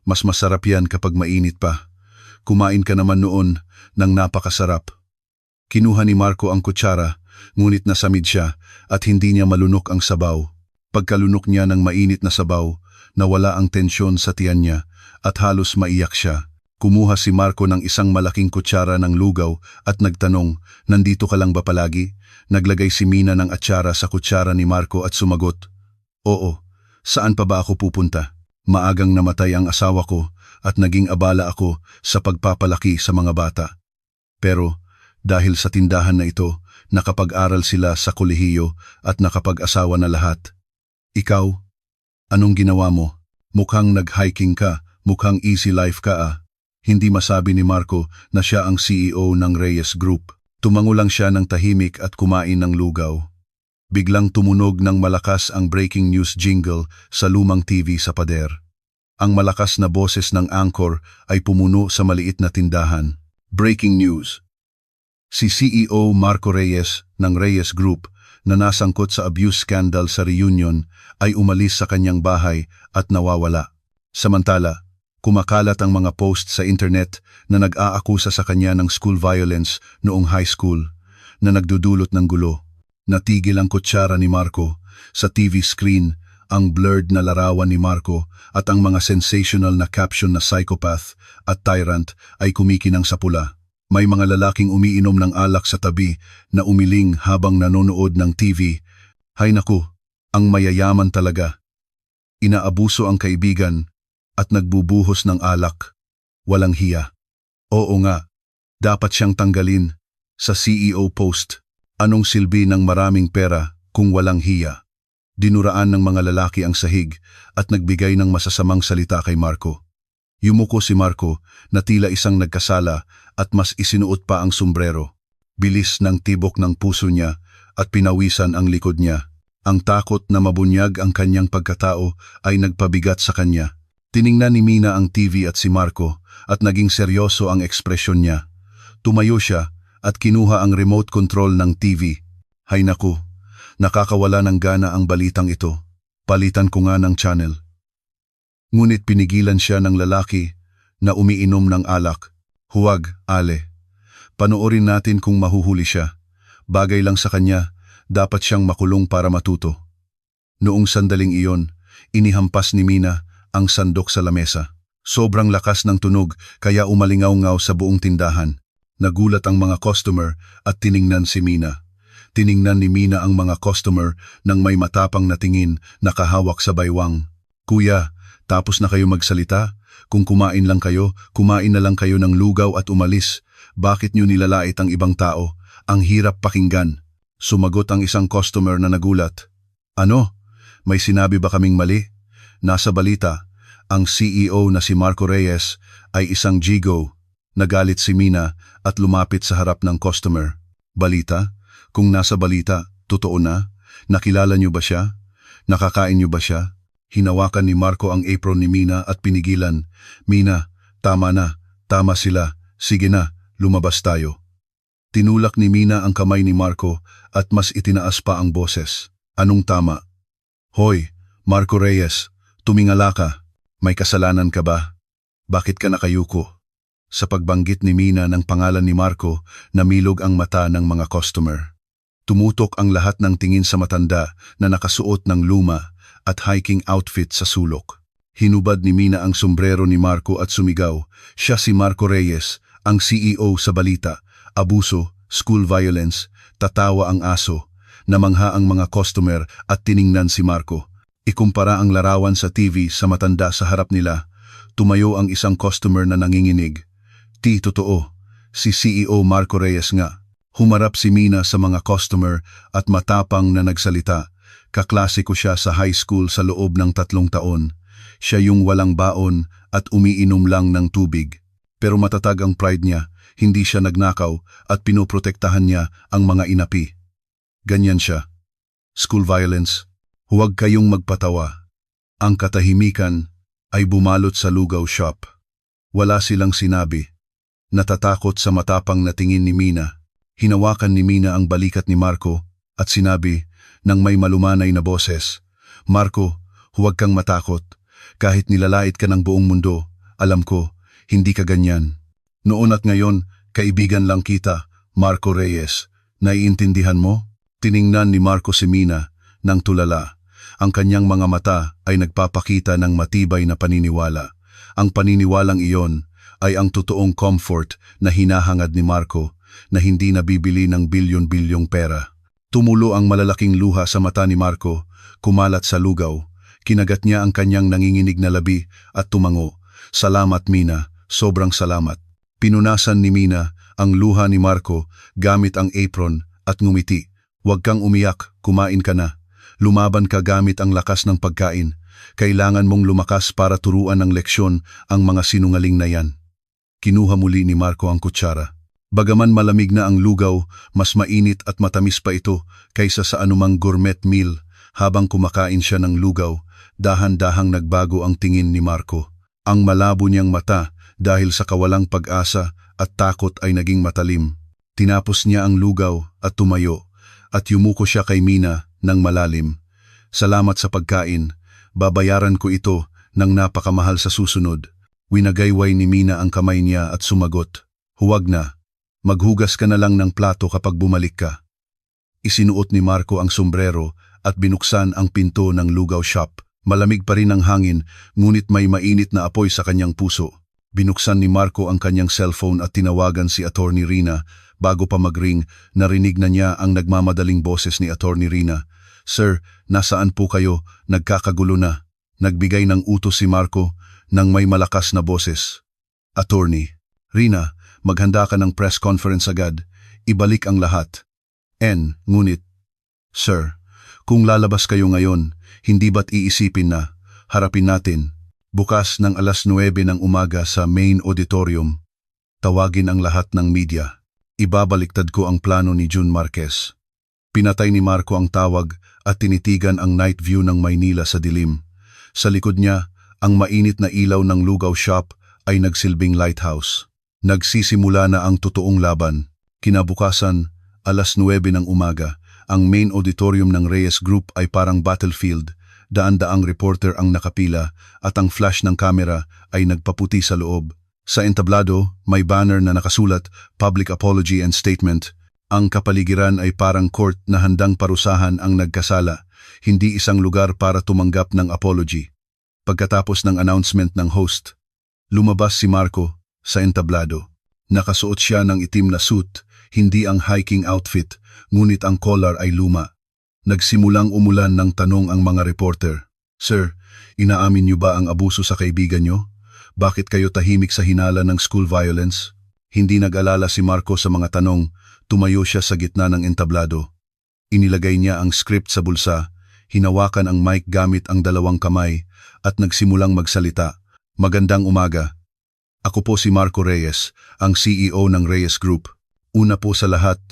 Mas masarap yan kapag mainit pa. Kumain ka naman noon ng napakasarap." Kinuha ni Marco ang kutsara, ngunit nasamid siya at hindi niya malunok ang sabaw. Pagkalunok niya ng mainit na sabaw, nawala ang tensyon sa tiyan niya at halos maiyak siya. Kumuha si Marco ng isang malaking kutsara ng lugaw at nagtanong, "Nandito ka lang ba palagi?" Naglagay si Mina ng atsara sa kutsara ni Marco at sumagot, "Oo, saan pa ba ako pupunta? Maagang namatay ang asawa ko at naging abala ako sa pagpapalaki sa mga bata. Pero dahil sa tindahan na ito, nakapag-aral sila sa kolehiyo at nakapag-asawa na lahat. Ikaw, anong ginawa mo? Mukhang nag-hiking ka, mukhang easy life ka ah." Hindi masabi ni Marco na siya ang CEO ng Reyes Group. Tumango lang siya ng tahimik at kumain ng lugaw. Biglang tumunog ng malakas ang breaking news jingle sa lumang TV sa pader. Ang malakas na boses ng anchor ay pumuno sa maliit na tindahan. Breaking news. Si CEO Marco Reyes ng Reyes Group na nasangkot sa abuse scandal sa reunion ay umalis sa kanyang bahay at nawawala. Samantala, kumakalat ang mga post sa internet na nag-aakusa sa kanya ng school violence noong high school na nagdudulot ng gulo. Natigil ang kutsara ni Marco. Sa TV screen, ang blurred na larawan ni Marco at ang mga sensational na caption na psychopath at tyrant ay kumikinang sa pula. May mga lalaking umiinom ng alak sa tabi na umiling habang nanonood ng TV. Hay naku, ang mayayaman talaga. Inaabuso ang kaibigan at nagbubuhos ng alak. Walang hiya. Oo nga, dapat siyang tanggalin sa CEO post. Anong silbi ng maraming pera kung walang hiya? Dinuraan ng mga lalaki ang sahig at nagbigay ng masasamang salita kay Marco. Yumuko si Marco na tila isang nagkasala at mas isinuot pa ang sombrero. Bilis ng tibok ng puso niya at pinawisan ang likod niya. Ang takot na mabunyag ang kanyang pagkatao ay nagpabigat sa kanya. Tiningnan ni Mina ang TV at si Marco at naging seryoso ang ekspresyon niya. Tumayo siya at kinuha ang remote control ng TV. Hay naku, nakakawala ng gana ang balitang ito. Palitan ko nga ng channel. Ngunit pinigilan siya ng lalaki na umiinom ng alak. Huwag, Ale. Panoorin natin kung mahuhuli siya. Bagay lang sa kanya, dapat siyang makulong para matuto. Noong sandaling iyon, inihampas ni Mina ang sandok sa lamesa. Sobrang lakas ng tunog kaya umalingaw-ngaw sa buong tindahan. Nagulat ang mga customer at tiningnan si Mina. Tiningnan ni Mina ang mga customer nang may matapang na tingin na kahawak sa baywang. Kuya, tapos na kayo magsalita? Kung kumain lang kayo, kumain na lang kayo ng lugaw at umalis. Bakit nyo nilalait ang ibang tao? Ang hirap pakinggan. Sumagot ang isang customer na nagulat. Ano? May sinabi ba kaming mali? Nasa balita, ang CEO na si Marco Reyes ay isang jigo. Nagalit si Mina at lumapit sa harap ng customer. Balita? Kung nasa balita, totoo na? Nakilala niyo ba siya? Nakakain niyo ba siya? Hinawakan ni Marco ang apron ni Mina at pinigilan. Mina, tama na. Tama sila. Sige na, lumabas tayo. Tinulak ni Mina ang kamay ni Marco at mas itinaas pa ang boses. Anong tama? Hoy, Marco Reyes, tumingala ka. May kasalanan ka ba? Bakit ka nakayuko? Sa pagbanggit ni Mina ng pangalan ni Marco, namilog ang mata ng mga customer. Tumutok ang lahat ng tingin sa matanda na nakasuot ng luma at hiking outfit sa sulok. Hinubad ni Mina ang sombrero ni Marco at sumigaw. Siya si Marco Reyes, ang CEO sa balita. Abuso, school violence, tatawa ang aso. Namangha ang mga customer at tiningnan si Marco. Ikumpara ang larawan sa TV sa matanda sa harap nila. Tumayo ang isang customer na nanginginig. Totoo, si CEO Marco Reyes nga. Humarap si Mina sa mga customer at matapang na nagsalita. Kaklase ko siya sa high school sa loob ng 3 taon. Siya yung walang baon at umiinom lang ng tubig. Pero matatag ang pride niya, hindi siya nagnakaw at pinoprotektahan niya ang mga inapi. Ganyan siya. School violence, huwag kayong magpatawa. Ang katahimikan ay bumalot sa lugaw shop. Wala silang sinabi. Natatakot sa matapang na tingin ni Mina. Hinawakan ni Mina ang balikat ni Marco at sinabi ng may malumanay na boses, Marco, huwag kang matakot. Kahit nilalait ka ng buong mundo, alam ko, hindi ka ganyan. Noon at ngayon, kaibigan lang kita, Marco Reyes. Naiintindihan mo? Tiningnan ni Marco si Mina ng tulala. Ang kanyang mga mata ay nagpapakita ng matibay na paniniwala. Ang paniniwalang iyon ay ang totoong comfort na hinahangad ni Marco na hindi nabibili ng bilyon-bilyong pera. Tumulo ang malalaking luha sa mata ni Marco, kumalat sa lugaw. Kinagat niya ang kanyang nanginginig na labi at tumango. Salamat Mina, sobrang salamat. Pinunasan ni Mina ang luha ni Marco gamit ang apron at ngumiti. Huwag kang umiyak, kumain ka na. Lumaban ka gamit ang lakas ng pagkain. Kailangan mong lumakas para turuan ng leksyon ang mga sinungaling na yan. Kinuha muli ni Marco ang kutsara. Bagaman malamig na ang lugaw, mas mainit at matamis pa ito kaysa sa anumang gourmet meal. Habang kumakain siya ng lugaw, dahan-dahang nagbago ang tingin ni Marco. Ang malabo niyang mata dahil sa kawalang pag-asa at takot ay naging matalim. Tinapos niya ang lugaw at tumayo at yumuko siya kay Mina ng malalim. Salamat sa pagkain, babayaran ko ito ng napakamahal sa susunod. Winagayway ni Mina ang kamay niya at sumagot, huwag na, maghugas ka na lang ng plato kapag bumalik ka. Isinuot ni Marco ang sombrero at binuksan ang pinto ng lugaw shop. Malamig pa rin ang hangin, ngunit may mainit na apoy sa kanyang puso. Binuksan ni Marco ang kanyang cellphone at tinawagan si Attorney Rina. Bago pa mag-ring, narinig na niya ang nagmamadaling boses ni Attorney Rina. Sir, nasaan po kayo? Nagkakagulo na. Nagbigay ng utos si Marco ng may malakas na boses. Attorney, Rina, maghanda ka ng press conference agad. Ibalik ang lahat. Ngunit, Sir, kung lalabas kayo ngayon, hindi ba't iisipin na, harapin natin, bukas ng alas 9 ng umaga sa main auditorium, tawagin ang lahat ng media. Ibabaliktad ko ang plano ni June Marquez. Pinatay ni Marco ang tawag at tinitigan ang night view ng Maynila sa dilim. Sa likod niya, ang mainit na ilaw ng lugaw shop ay nagsilbing lighthouse. Nagsisimula na ang totoong laban. Kinabukasan, alas 9 ng umaga, ang main auditorium ng Reyes Group ay parang battlefield. Daan-daang reporter ang nakapila at ang flash ng kamera ay nagpaputi sa loob. Sa entablado, may banner na nakasulat, Public Apology and Statement. Ang kapaligiran ay parang court na handang parusahan ang nagkasala, hindi isang lugar para tumanggap ng apology. Pagkatapos ng announcement ng host, lumabas si Marco sa entablado. Nakasuot siya ng itim na suit, hindi ang hiking outfit, ngunit ang collar ay luma. Nagsimulang umulan ng tanong ang mga reporter. Sir, inaamin niyo ba ang abuso sa kaibigan niyo? Bakit kayo tahimik sa hinala ng school violence? Hindi nag-alala si Marco sa mga tanong, tumayo siya sa gitna ng entablado. Inilagay niya ang script sa bulsa, hinawakan ang mic gamit ang dalawang kamay, at nagsimulang magsalita. Magandang umaga. Ako po si Marco Reyes, ang CEO ng Reyes Group. Una po sa lahat,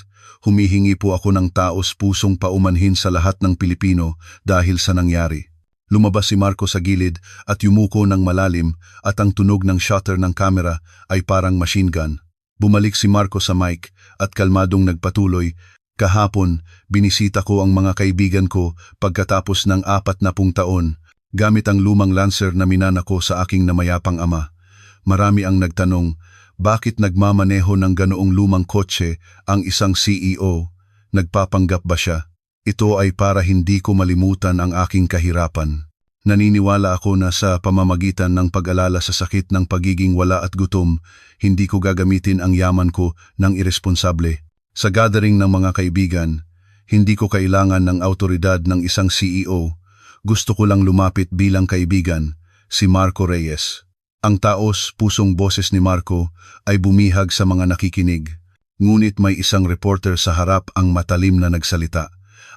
humihingi po ako ng taos-pusong paumanhin sa lahat ng Pilipino dahil sa nangyari. Lumabas si Marco sa gilid at yumuko ng malalim at ang tunog ng shutter ng kamera ay parang machine gun. Bumalik si Marco sa mic at kalmadong nagpatuloy, kahapon, binisita ko ang mga kaibigan ko pagkatapos ng 40 taon, gamit ang lumang Lancer na minana ko sa aking namayapang ama. Marami ang nagtanong, bakit nagmamaneho ng ganoong lumang kotse ang isang CEO? Nagpapanggap ba siya? Ito ay para hindi ko malimutan ang aking kahirapan. Naniniwala ako na sa pamamagitan ng pag-alala sa sakit ng pagiging wala at gutom, hindi ko gagamitin ang yaman ko ng iresponsable. Sa gathering ng mga kaibigan, hindi ko kailangan ng autoridad ng isang CEO. Gusto ko lang lumapit bilang kaibigan, si Marco Reyes. Ang taos-pusong boses ni Marco ay bumihag sa mga nakikinig. Ngunit may isang reporter sa harap ang matalim na nagsalita.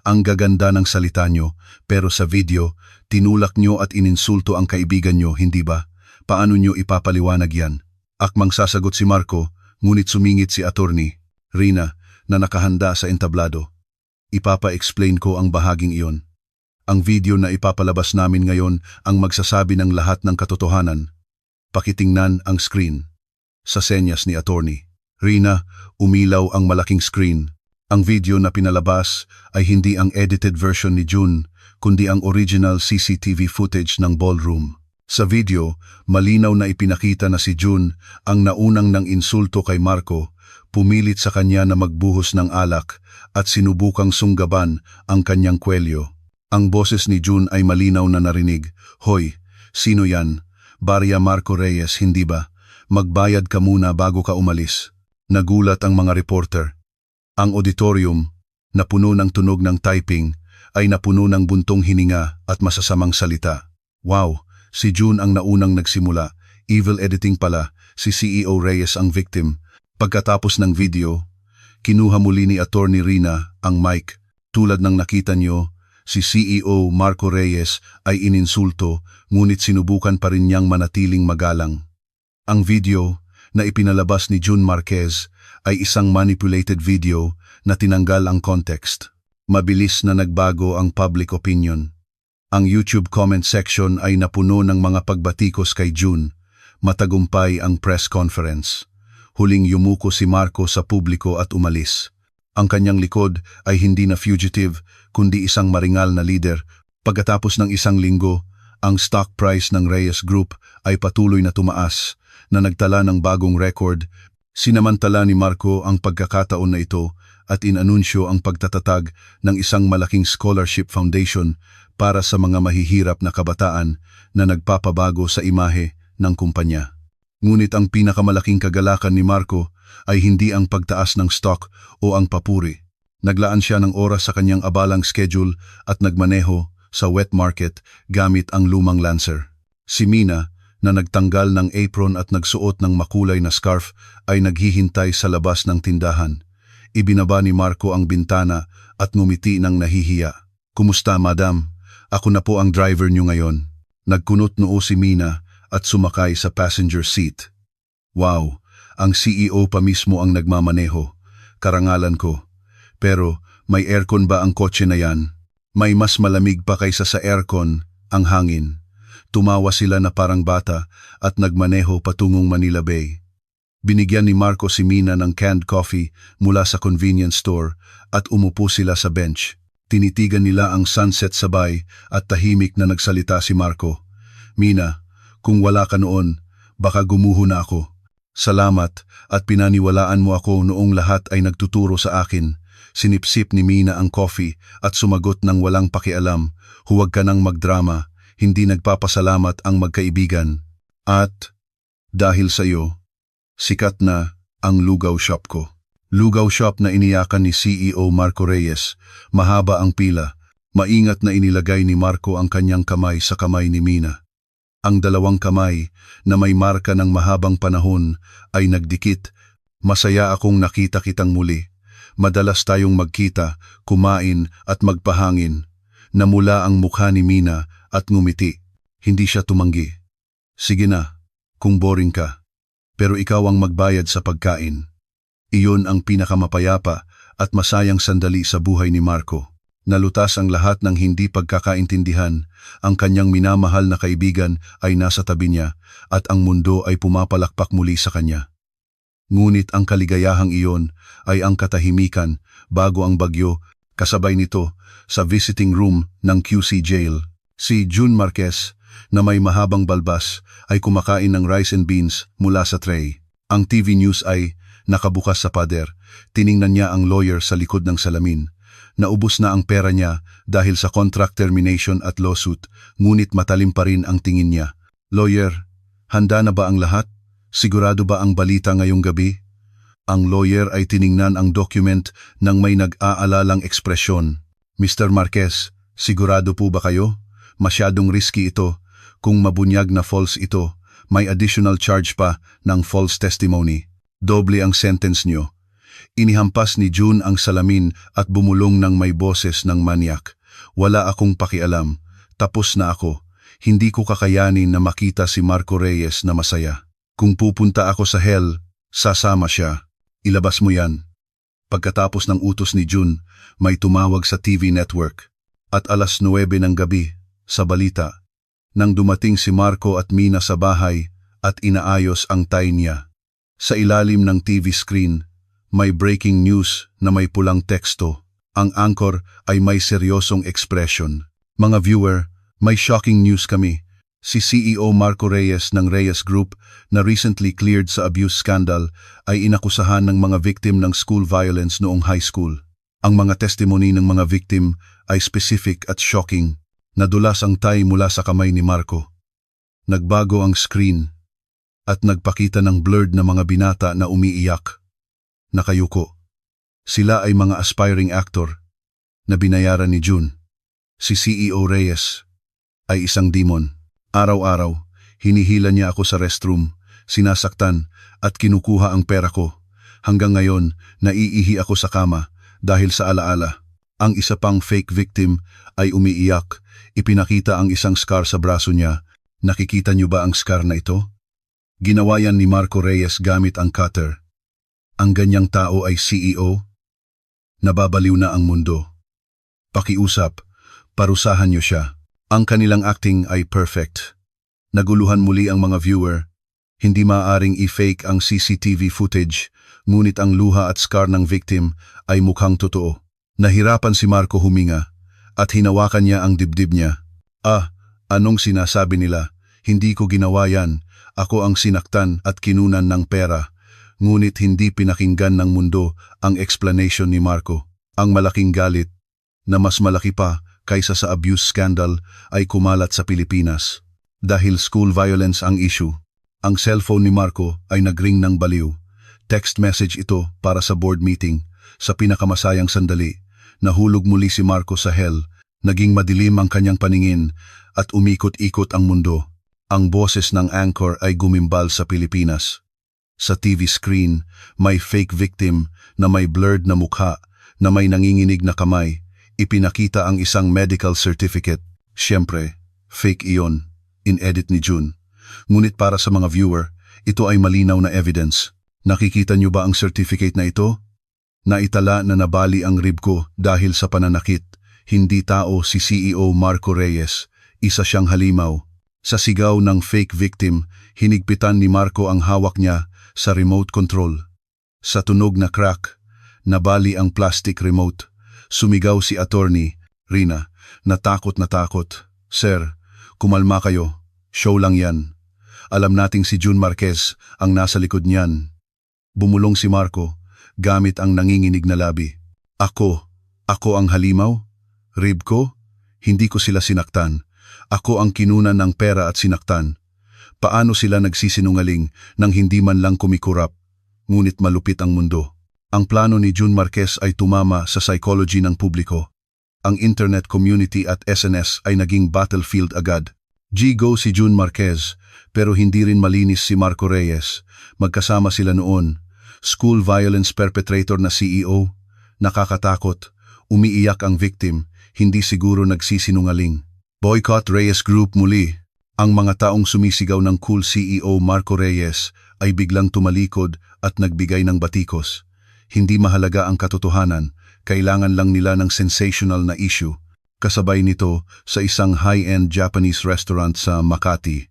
Ang gaganda ng salita nyo, pero sa video, tinulak nyo at ininsulto ang kaibigan nyo, hindi ba? Paano nyo ipapaliwanag yan? Akmang sasagot si Marco, ngunit sumingit si attorney, Rina, na nakahanda sa entablado. Ipapa-explain ko ang bahaging iyon. Ang video na ipapalabas namin ngayon ang magsasabi ng lahat ng katotohanan. Pakitingnan ang screen. Sa senyas ni attorney, Rina, umilaw ang malaking screen. Ang video na pinalabas ay hindi ang edited version ni June, kundi ang original CCTV footage ng ballroom. Sa video, malinaw na ipinakita na si June ang naunang ng insulto kay Marco, pumilit sa kanya na magbuhos ng alak at sinubukang sunggaban ang kanyang kwelyo. Ang boses ni June ay malinaw na narinig, Hoy, sino yan? Barya Marco Reyes, hindi ba? Magbayad ka muna bago ka umalis. Nagulat ang mga reporter. Ang auditorium, na puno ng tunog ng typing, ay napuno ng buntong hininga at masasamang salita. Wow, si June ang naunang nagsimula. Evil editing pala, si CEO Reyes ang victim. Pagkatapos ng video, kinuha muli ni Attorney Rina ang mic. Tulad ng nakita nyo, si CEO Marco Reyes ay ininsulto, ngunit sinubukan pa rin niyang manatiling magalang. Ang video na ipinalabas ni June Marquez ay isang manipulated video na tinanggal ang context. Mabilis na nagbago ang public opinion. Ang YouTube comment section ay napuno ng mga pagbatikos kay June. Matagumpay ang press conference. Huling yumuko si Marco sa publiko at umalis. Ang kanyang likod ay hindi na fugitive, kundi isang maringal na leader. Pagkatapos ng isang linggo, ang stock price ng Reyes Group ay patuloy na tumaas, na nagtala ng bagong record. Sinamantala ni Marco ang pagkakataon na ito at inanunsyo ang pagtatatag ng isang malaking scholarship foundation para sa mga mahihirap na kabataan na nagpapabago sa imahe ng kumpanya. Ngunit ang pinakamalaking kagalakan ni Marco ay hindi ang pagtaas ng stock o ang papuri. Naglaan siya ng oras sa kanyang abalang schedule at nagmaneho sa wet market gamit ang lumang Lancer. Si Mina, na nagtanggal ng apron at nagsuot ng makulay na scarf, ay naghihintay sa labas ng tindahan. Ibinaba ni Marco ang bintana at ngumiti ng nahihiya. "Kumusta, madam? Ako na po ang driver niyo ngayon." Nagkunot noo si Mina at sumakay sa passenger seat. "Wow, ang CEO pa mismo ang nagmamaneho. Karangalan ko. Pero may aircon ba ang kotse na yan?" "May mas malamig pa kaysa sa aircon, ang hangin." Tumawa sila na parang bata at nagmaneho patungong Manila Bay. Binigyan ni Marco si Mina ng canned coffee mula sa convenience store at umupo sila sa bench. Tinitigan nila ang sunset sabay at tahimik na nagsalita si Marco. "Mina, kung wala ka noon, baka gumuho na ako. Salamat at pinaniwalaan mo ako noong lahat ay nagtuturo sa akin." Sinipsip ni Mina ang coffee at sumagot ng walang pakialam, "Huwag ka nang magdrama, hindi nagpapasalamat ang magkaibigan. At dahil sa iyo, sikat na ang lugaw shop ko." Lugaw shop na iniyakan ni CEO Marco Reyes. Mahaba ang pila. Maingat na inilagay ni Marco ang kanyang kamay sa kamay ni Mina. Ang dalawang kamay na may marka ng mahabang panahon ay nagdikit. "Masaya akong nakita kitang muli. Madalas tayong magkita, kumain at magpahangin." Namula ang mukha ni Mina at ngumiti. Hindi siya tumanggi. "Sige na, kung boring ka. Pero ikaw ang magbayad sa pagkain." Iyon ang pinakamapayapa at masayang sandali sa buhay ni Marco. Nalutas ang lahat ng hindi pagkakaintindihan. Ang kanyang minamahal na kaibigan ay nasa tabi niya at ang mundo ay pumapalakpak muli sa kanya. Ngunit ang kaligayahang iyon ay ang katahimikan bago ang bagyo. Kasabay nito, sa visiting room ng QC Jail, si June Marquez na may mahabang balbas ay kumakain ng rice and beans mula sa tray. Ang TV news ay nakabukas sa pader. Tiningnan niya ang lawyer sa likod ng salamin. Naubos na ang pera niya dahil sa contract termination at lawsuit, ngunit matalim pa rin ang tingin niya. "Lawyer, handa na ba ang lahat? Sigurado ba ang balita ngayong gabi?" Ang lawyer ay tiningnan ang document ng may nag-aalalang ekspresyon. "Mr. Marquez, sigurado po ba kayo? Masyadong risky ito. Kung mabunyag na false ito, may additional charge pa ng false testimony. Doble ang sentence niyo." Inihampas ni June ang salamin at bumulong ng may boses ng manyak. "Wala akong pakialam. Tapos na ako. Hindi ko kakayanin na makita si Marco Reyes na masaya. Kung pupunta ako sa hell, sasama siya. Ilabas mo yan." Pagkatapos ng utos ni June, may tumawag sa TV network. At 9:09 ng gabi, sa balita, nang dumating si Marco at Mina sa bahay at inaayos ang tie niya. Sa ilalim ng TV screen, may breaking news na may pulang teksto. Ang anchor ay may seryosong expression. "Mga viewer, may shocking news kami. Si CEO Marco Reyes ng Reyes Group na recently cleared sa abuse scandal ay inakusahan ng mga victim ng school violence noong high school. Ang mga testimony ng mga victim ay specific at shocking. Nadulas ang tie mula sa kamay ni Marco. Nagbago ang screen at nagpakita ng blurred na mga binata na umiiyak. Nakayuko. Sila ay mga aspiring actor na binayaran ni June. Si CEO Reyes ay isang demon. Araw-araw, hinihila niya ako sa restroom, sinasaktan at kinukuha ang pera ko. Hanggang ngayon, naiihi ako sa kama dahil sa alaala. Ang isa pang fake victim ay umiiyak. Ipinakita ang isang scar sa braso niya. Nakikita niyo ba ang scar na ito? Ginawa yan ni Marco Reyes gamit ang cutter. Ang ganyang tao ay CEO? Nababaliw na ang mundo. Pakiusap, parusahan niyo siya. Ang kanilang acting ay perfect. Naguluhan muli ang mga viewer. Hindi maaaring i-fake ang CCTV footage, ngunit ang luha at scar ng victim ay mukhang totoo. Nahirapan si Marco huminga at hinawakan niya ang dibdib niya. Anong sinasabi nila? Hindi ko ginawa yan. Ako ang sinaktan at kinunan ng pera. Ngunit hindi pinakinggan ng mundo ang explanation ni Marco. Ang malaking galit, na mas malaki pa kaysa sa abuse scandal, ay kumalat sa Pilipinas. Dahil school violence ang issue, ang cellphone ni Marco ay nagring ng baliw. Text message ito para sa board meeting. Sa pinakamasayang sandali, nahulog muli si Marco sa hell Naging madilim ang kanyang paningin at umikot-ikot ang mundo. Ang boses ng anchor ay gumimbal sa Pilipinas. Sa TV screen, may fake victim na may blurred na mukha, na may nanginginig na kamay. Ipinakita ang isang medical certificate. Siyempre, fake iyon, in-edit ni June. Ngunit para sa mga viewer, ito ay malinaw na evidence. Nakikita niyo ba ang certificate na ito? Naitala na nabali ang rib ko dahil sa pananakit. Hindi tao si CEO Marco Reyes, isa siyang halimaw. Sa sigaw ng fake victim, hinigpitan ni Marco ang hawak niya sa remote control. Sa tunog na crack, nabali ang plastic remote. Sumigaw si attorney, Rina, natakot na takot. Sir, kumalma kayo. Show lang yan. Alam nating si June Marquez ang nasa likod niyan. Bumulong si Marco, gamit ang nanginginig na labi. Ako ang halimaw? Rib ko? Hindi ko sila sinaktan. Ako ang kinunan ng pera at sinaktan. Paano sila nagsisinungaling nang hindi man lang kumikurap? Ngunit malupit ang mundo. Ang plano ni June Marquez ay tumama sa psychology ng publiko. Ang internet community at SNS ay naging battlefield agad. G-go si June Marquez, pero hindi rin malinis si Marco Reyes. Magkasama sila noon. School violence perpetrator na CEO. Nakakatakot. Umiiyak ang victim. Hindi siguro nagsisinungaling. Boycott Reyes Group muli. Ang mga taong sumisigaw ng cool CEO Marco Reyes ay biglang tumalikod at nagbigay ng batikos. Hindi mahalaga ang katotohanan, kailangan lang nila ng sensational na issue. Kasabay nito sa isang high-end Japanese restaurant sa Makati.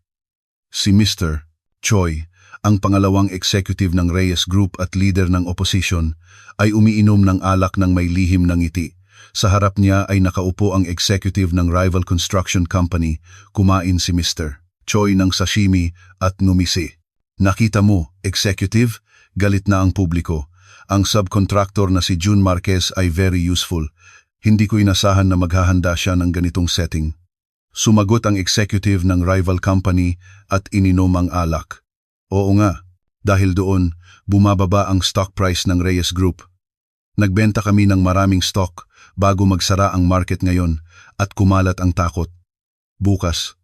Si Mr. Choi, ang pangalawang executive ng Reyes Group at leader ng opposition, ay umiinom ng alak ng may lihim ng ngiti. Sa harap niya ay nakaupo ang executive ng rival construction company. Kumain si Mr. Choi ng sashimi at ngumisi. Nakita mo, executive, galit na ang publiko. Ang subcontractor na si June Marquez ay very useful. Hindi ko inasahan na maghahanda siya ng ganitong setting. Sumagot ang executive ng rival company at ininom ang alak. Oo nga, dahil doon, bumababa ang stock price ng Reyes Group. Nagbenta kami ng maraming stock bago magsara ang market ngayon at kumalat ang takot. Bukas,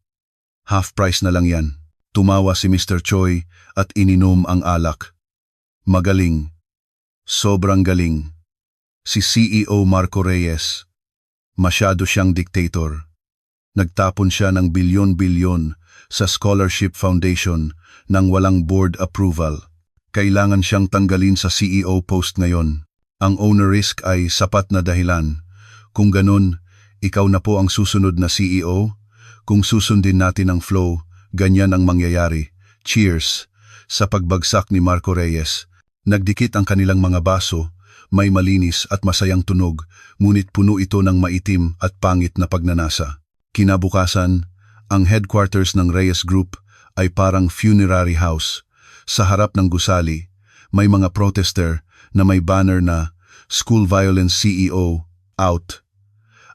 half price na lang yan. Tumawa si Mr. Choi at ininom ang alak. Magaling. Sobrang galing. Si CEO Marco Reyes. Masyado siyang dictator. Nagtapon siya ng bilyon-bilyon sa scholarship foundation nang walang board approval. Kailangan siyang tanggalin sa CEO post ngayon. Ang owner risk ay sapat na dahilan. Kung ganun, ikaw na po ang susunod na CEO? Kung susundin natin ang flow, ganyan ang mangyayari. Cheers! Sa pagbagsak ni Marco Reyes, nagdikit ang kanilang mga baso, may malinis at masayang tunog, ngunit puno ito ng maitim at pangit na pagnanasa. Kinabukasan, ang headquarters ng Reyes Group ay parang funerary house. Sa harap ng gusali, may mga protester na may banner na School Violence CEO Out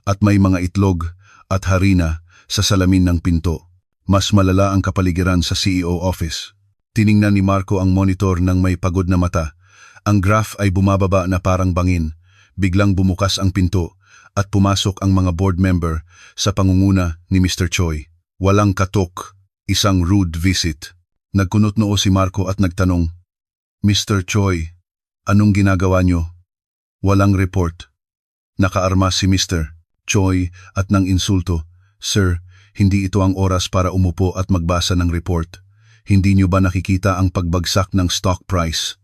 at may mga itlog at harina sa salamin ng pinto. Mas malala ang kapaligiran sa CEO office. Tiningnan ni Marco ang monitor ng may pagod na mata. Ang graph ay bumababa na parang bangin. Biglang bumukas ang pinto at pumasok ang mga board member sa pangunguna ni Mr. Choi. Walang katok, isang rude visit. Nagkunot noo si Marco at nagtanong, Mr. Choi, anong ginagawa niyo? Walang report. Nakaarmas si Mr. Choi at nang insulto, Sir, hindi ito ang oras para umupo at magbasa ng report. Hindi niyo ba nakikita ang pagbagsak ng stock price?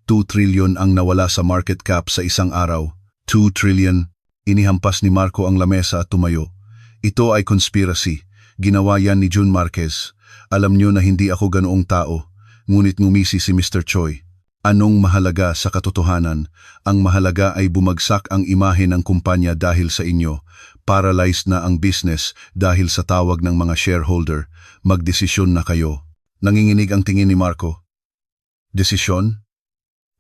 2 trillion ang nawala sa market cap sa isang araw. 2 trillion. Inihampas ni Marco ang lamesa at tumayo. Ito ay conspiracy. Ginawa yan ni June Marquez. Alam niyo na hindi ako ganoong tao. Ngunit ngumisi si Mr. Choi. Anong mahalaga sa katotohanan? Ang mahalaga ay bumagsak ang imahe ng kumpanya dahil sa inyo. Paralyzed na ang business dahil sa tawag ng mga shareholder. Magdesisyon na kayo. Nanginginig ang tingin ni Marco. Desisyon?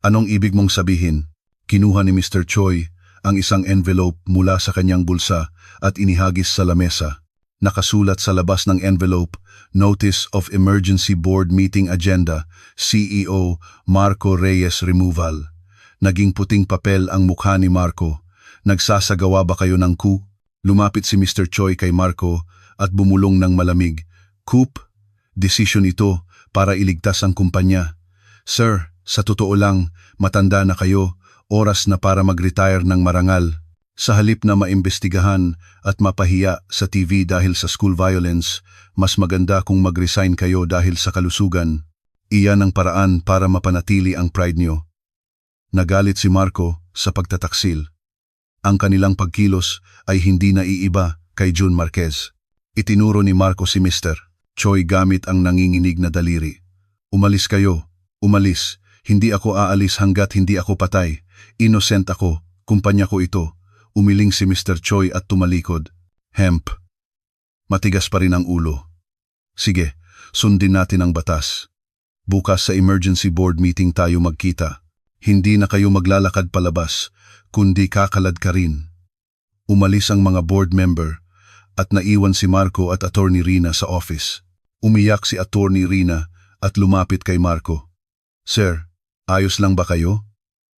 Anong ibig mong sabihin? Kinuha ni Mr. Choi ang isang envelope mula sa kanyang bulsa at inihagis sa lamesa. Nakasulat sa labas ng envelope, Notice of Emergency Board Meeting Agenda, CEO Marco Reyes Removal. Naging puting papel ang mukha ni Marco. Nagsasagawa ba kayo ng coup? Lumapit si Mr. Choi kay Marco at bumulong ng malamig. Coop, desisyon ito para iligtas ang kumpanya. Sir, sa totoo lang, matanda na kayo, oras na para mag-retire ng marangal. Sa halip na maimbestigahan at mapahiya sa TV dahil sa school violence, mas maganda kung mag-resign kayo dahil sa kalusugan. Iyan ang paraan para mapanatili ang pride nyo. Nagalit si Marco sa pagtataksil. Ang kanilang pagkilos ay hindi naiiba kay June Marquez. Itinuro ni Marco si Mr. Choi gamit ang nanginginig na daliri. Umalis kayo, umalis. Hindi ako aalis hanggat hindi ako patay. Innocent ako, kumpanya ko ito. Umiling si Mr. Choi at tumalikod. Hemp. Matigas pa rin ang ulo. Sige, sundin natin ang batas. Bukas sa emergency board meeting tayo magkita. Hindi na kayo maglalakad palabas, kundi kakalad ka rin. Umalis ang mga board member at naiwan si Marco at Attorney Rina sa office. Umiyak si Attorney Rina at lumapit kay Marco. Sir, ayos lang ba kayo?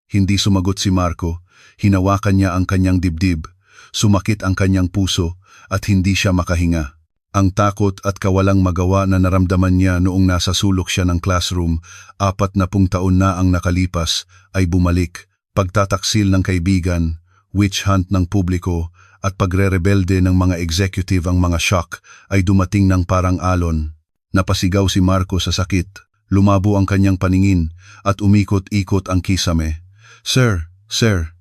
Hindi sumagot si Marco. Hinawakan niya ang kanyang dibdib, sumakit ang kanyang puso at hindi siya makahinga. Ang takot at kawalang magawa na naramdaman niya noong nasa sulok siya ng classroom, 40 taon na ang nakalipas, ay bumalik. Pagtataksil ng kaibigan, witch hunt ng publiko at pagre-rebelde ng mga executive ang mga shock ay dumating ng parang alon. Napasigaw si Marco sa sakit, lumabo ang kanyang paningin at umikot-ikot ang kisame. Sir, sir!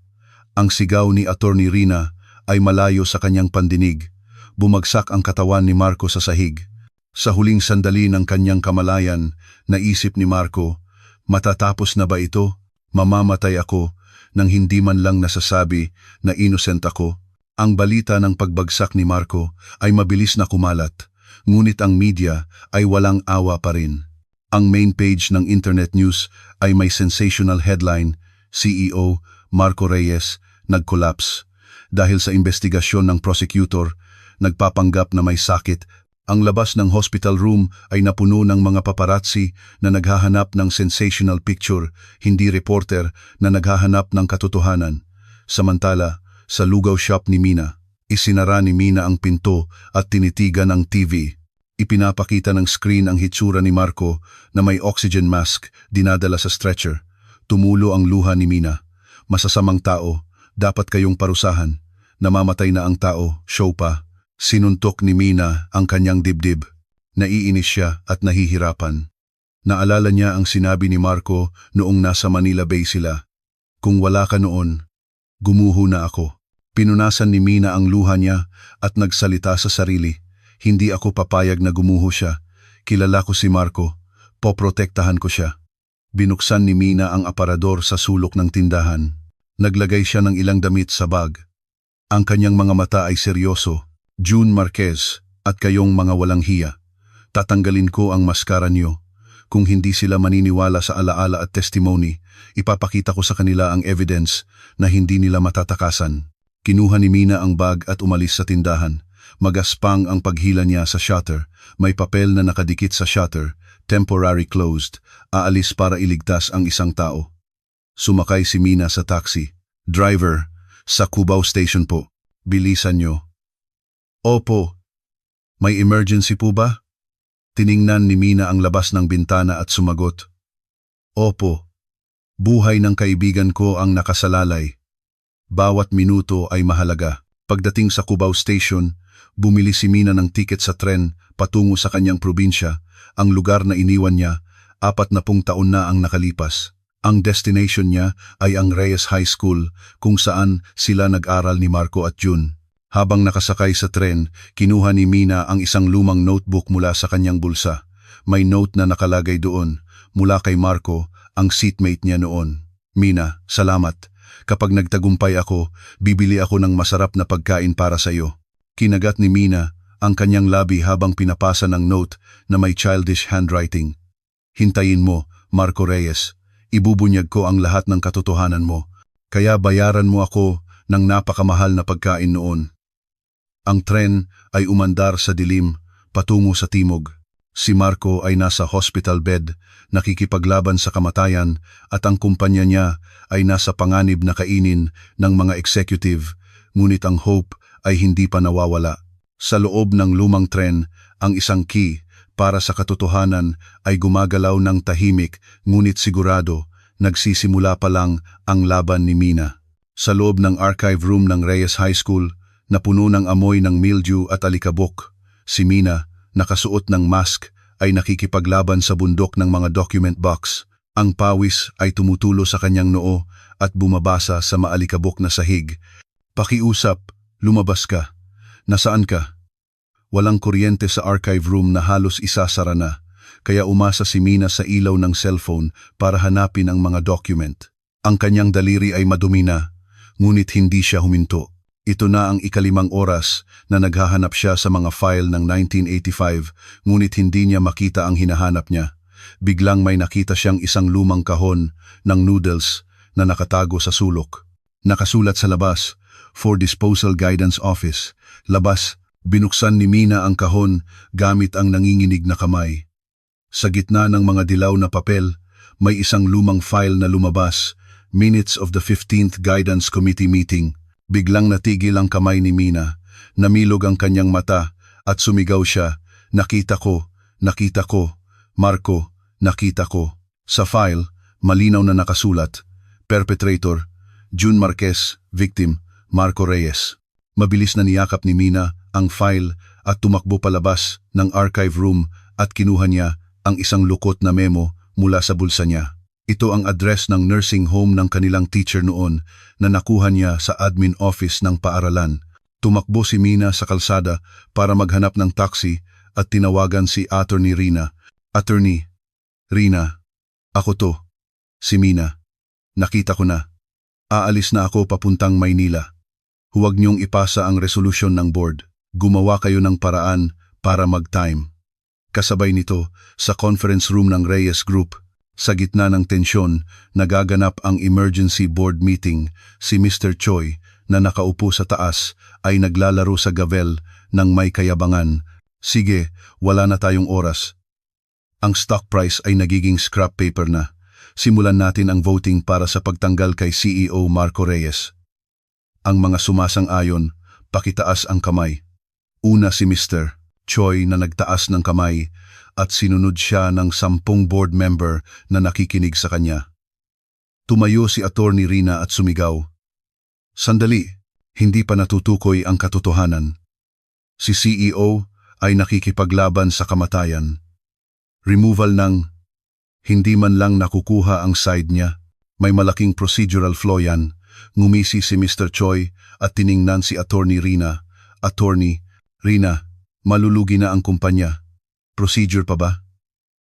Ang sigaw ni Attorney Rina ay malayo sa kanyang pandinig. Bumagsak ang katawan ni Marco sa sahig. Sa huling sandali ng kanyang kamalayan, naisip ni Marco, matatapos na ba ito? Mamamatay ako nang hindi man lang nasasabi na innocent ako. Ang balita ng pagbagsak ni Marco ay mabilis na kumalat, ngunit ang media ay walang awa pa rin. Ang main page ng internet news ay may sensational headline, CEO Marco Reyes nag-collapse. Dahil sa investigasyon ng prosecutor, nagpapanggap na may sakit. Ang labas ng hospital room ay napuno ng mga paparazzi na naghahanap ng sensational picture, hindi reporter na naghahanap ng katotohanan. Samantala, sa lugaw shop ni Mina, isinara ni Mina ang pinto at tinitigan ang TV. Ipinapakita ng screen ang hitsura ni Marco na may oxygen mask dinadala sa stretcher. Tumulo ang luha ni Mina. Masasamang tao, dapat kayong parusahan. Namamatay na ang tao, show pa. Sinuntok ni Mina ang kanyang dibdib. Naiinis siya at nahihirapan. Naalala niya ang sinabi ni Marco noong nasa Manila Bay sila. Kung wala ka noon, gumuho na ako. Pinunasan ni Mina ang luha niya at nagsalita sa sarili. Hindi ako papayag na gumuho siya. Kilala ko si Marco. Poprotektahan ko siya. Binuksan ni Mina ang aparador sa sulok ng tindahan. Naglagay siya ng ilang damit sa bag. Ang kanyang mga mata ay seryoso. June Marquez at kayong mga walang hiya. Tatanggalin ko ang maskara niyo. Kung hindi sila maniniwala sa alaala at testimony, ipapakita ko sa kanila ang evidence na hindi nila matatakasan. Kinuha ni Mina ang bag at umalis sa tindahan. Magaspang ang paghila niya sa shutter. May papel na nakadikit sa shutter. Temporary closed. Aalis para iligtas ang isang tao. Sumakay si Mina sa taxi. Driver, sa Cubao Station po. Bilisan nyo. Opo. May emergency po ba? Tiningnan ni Mina ang labas ng bintana at sumagot. Opo. Buhay ng kaibigan ko ang nakasalalay. Bawat minuto ay mahalaga. Pagdating sa Cubao Station, bumili si Mina ng tiket sa tren patungo sa kanyang probinsya, ang lugar na iniwan niya, 40 taon na ang nakalipas. Ang destination niya ay ang Reyes High School kung saan sila nag-aral ni Marco at June. Habang nakasakay sa tren, kinuha ni Mina ang isang lumang notebook mula sa kanyang bulsa. May note na nakalagay doon, mula kay Marco, ang seatmate niya noon. Mina, salamat. Kapag nagtagumpay ako, bibili ako ng masarap na pagkain para sa iyo. Kinagat ni Mina ang kanyang labi habang pinapasa ng note na may childish handwriting. Hintayin mo, Marco Reyes. Ibubunyag ko ang lahat ng katotohanan mo. Kaya bayaran mo ako ng napakamahal na pagkain noon. Ang tren ay umandar sa dilim patungo sa timog. Si Marco ay nasa hospital bed, nakikipaglaban sa kamatayan at ang kumpanya niya ay nasa panganib na kainin ng mga executive, ngunit ang hope ay hindi pa nawawala. Sa loob ng lumang tren, ang isang key para sa katotohanan ay gumagalaw ng tahimik ngunit sigurado, nagsisimula pa lang ang laban ni Mina. Sa loob ng archive room ng Reyes High School, na puno ng amoy ng mildew at alikabok, si Mina, nakasuot ng mask, ay nakikipaglaban sa bundok ng mga document box. Ang pawis ay tumutulo sa kanyang noo at bumabasa sa maalikabok na sahig. Pakiusap, lumabas ka. Nasaan ka? Walang kuryente sa archive room na halos isasara na, kaya umasa si Mina sa ilaw ng cellphone para hanapin ang mga document. Ang kanyang daliri ay madumi na, ngunit hindi siya huminto. Ito na ang ikalimang oras na naghahanap siya sa mga file ng 1985, ngunit hindi niya makita ang hinahanap niya. Biglang may nakita siyang isang lumang kahon ng noodles na nakatago sa sulok. Nakasulat sa labas, For Disposal Guidance Office. Labas, binuksan ni Mina ang kahon gamit ang nanginginig na kamay. Sa gitna ng mga dilaw na papel, may isang lumang file na lumabas, Minutes of the 15th Guidance Committee Meeting. Biglang natigil ang kamay ni Mina, namilog ang kanyang mata at sumigaw siya, nakita ko, Marco, nakita ko. Sa file, malinaw na nakasulat, Perpetrator, June Marquez, Victim, Marco Reyes. Mabilis na niyakap ni Mina ang file at tumakbo palabas ng archive room at kinuha niya ang isang lukot na memo mula sa bulsa niya. Ito ang address ng nursing home ng kanilang teacher noon na nakuha niya sa admin office ng paaralan. Tumakbo si Mina sa kalsada para maghanap ng taxi at tinawagan si Attorney Rina. Attorney, Rina, ako to. Si Mina. Nakita ko na. Aalis na ako papuntang Maynila. Huwag niyong ipasa ang resolusyon ng board. Gumawa kayo ng paraan para mag-time. Kasabay nito, sa conference room ng Reyes Group, sa gitna ng tensyon, nagaganap ang emergency board meeting. Si Mr. Choi, na nakaupo sa taas, ay naglalaro sa gavel ng may kayabangan. Sige, wala na tayong oras. Ang stock price ay nagiging scrap paper na. Simulan natin ang voting para sa pagtanggal kay CEO Marco Reyes. Ang mga sumasang-ayon, pakitaas ang kamay. Una si Mr. Choi na nagtaas ng kamay at sinunod siya ng 10 board member na nakikinig sa kanya. Tumayo si Attorney Rina at sumigaw. Sandali, hindi pa natutukoy ang katotohanan. Si CEO ay nakikipaglaban sa kamatayan. Removal ng, hindi man lang nakukuha ang side niya. May malaking procedural flaw yan. Ngumisi si Mr. Choi at tiningnan si Attorney Rina. Attorney, Rina, malulugi na ang kumpanya. Procedure pa ba?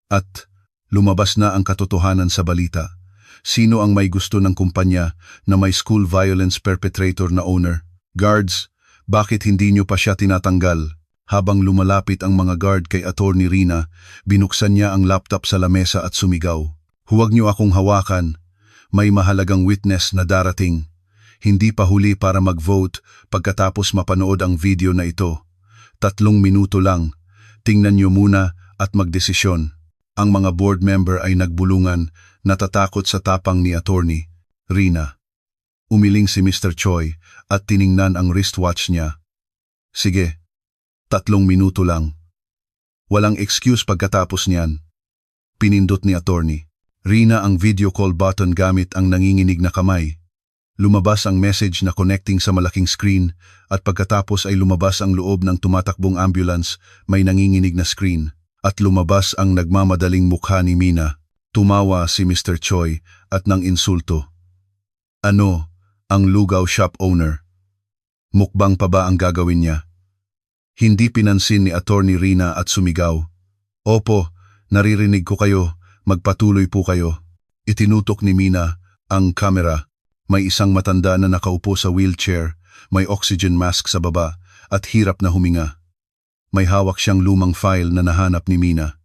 At lumabas na ang katotohanan sa balita. Sino ang may gusto ng kumpanya na may school violence perpetrator na owner? Guards, bakit hindi nyo pa siya tinatanggal? Habang lumalapit ang mga guard kay Attorney Rina, binuksan niya ang laptop sa lamesa at sumigaw. Huwag nyo akong hawakan. May mahalagang witness na darating. Hindi pa huli para mag-vote pagkatapos mapanood ang video na ito. 3 minuto lang. Tingnan niyo muna at magdesisyon. Ang mga board member ay nagbulungan, natatakot sa tapang ni Attorney Rina. Umiling si Mr. Choi at tiningnan ang wristwatch niya. Sige, 3 minuto lang. Walang excuse pagkatapos niyan. Pinindot ni Attorney Rina ang video call button gamit ang nanginginig na kamay. Lumabas ang message na connecting sa malaking screen at pagkatapos ay lumabas ang loob ng tumatakbong ambulance, may nanginginig na screen at lumabas ang nagmamadaling mukha ni Mina. Tumawa si Mr. Choi at nang insulto. Ano, ang lugaw shop owner? Mukbang pa ba ang gagawin niya? Hindi pinansin ni Attorney Rina at sumigaw. Opo, naririnig ko kayo, magpatuloy po kayo. Itinutok ni Mina ang kamera. May isang matanda na nakaupo sa wheelchair, may oxygen mask sa baba at hirap na huminga. May hawak siyang lumang file na nahanap ni Mina.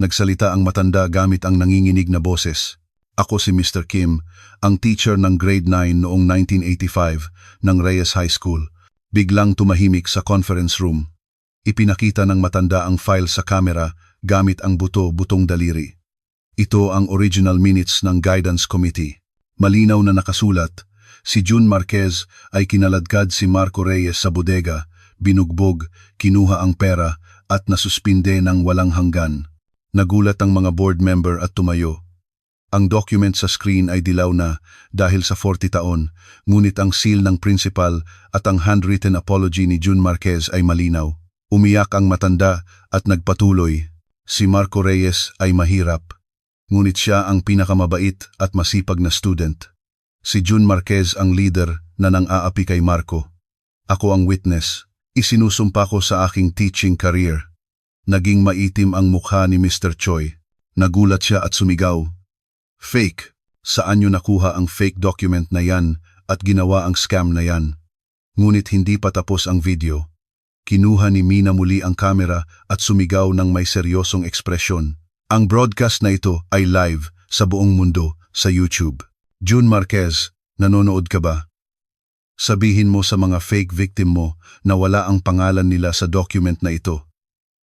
Nagsalita ang matanda gamit ang nanginginig na boses. Ako si Mr. Kim, ang teacher ng grade 9 noong 1985 ng Reyes High School. Biglang tumahimik sa conference room. Ipinakita ng matanda ang file sa kamera gamit ang buto-butong daliri. Ito ang original minutes ng Guidance Committee. Malinaw na nakasulat, Si June Marquez ay kinaladkad si Marco Reyes sa bodega, binugbog, kinuha ang pera at nasuspinde ng walang hanggan. Nagulat ang mga board member at tumayo. Ang document sa screen ay dilaw na dahil sa 40 taon, ngunit ang seal ng principal at ang handwritten apology ni June Marquez ay malinaw. Umiyak ang matanda at nagpatuloy. Si Marco Reyes ay mahirap, ngunit siya ang pinakamabait at masipag na student. Si June Marquez ang leader na nang-aapi kay Marco. Ako ang witness. Isinusumpa ko sa aking teaching career. Naging maitim ang mukha ni Mr. Choi. Nagulat siya at sumigaw. Fake. Saan niyo nakuha ang fake document na yan at ginawa ang scam na yan? Ngunit hindi pa tapos ang video. Kinuha ni Mina muli ang kamera at sumigaw ng may seryosong ekspresyon. Ang broadcast na ito ay live sa buong mundo sa YouTube. June Marquez, nanonood ka ba? Sabihin mo sa mga fake victim mo na wala ang pangalan nila sa document na ito.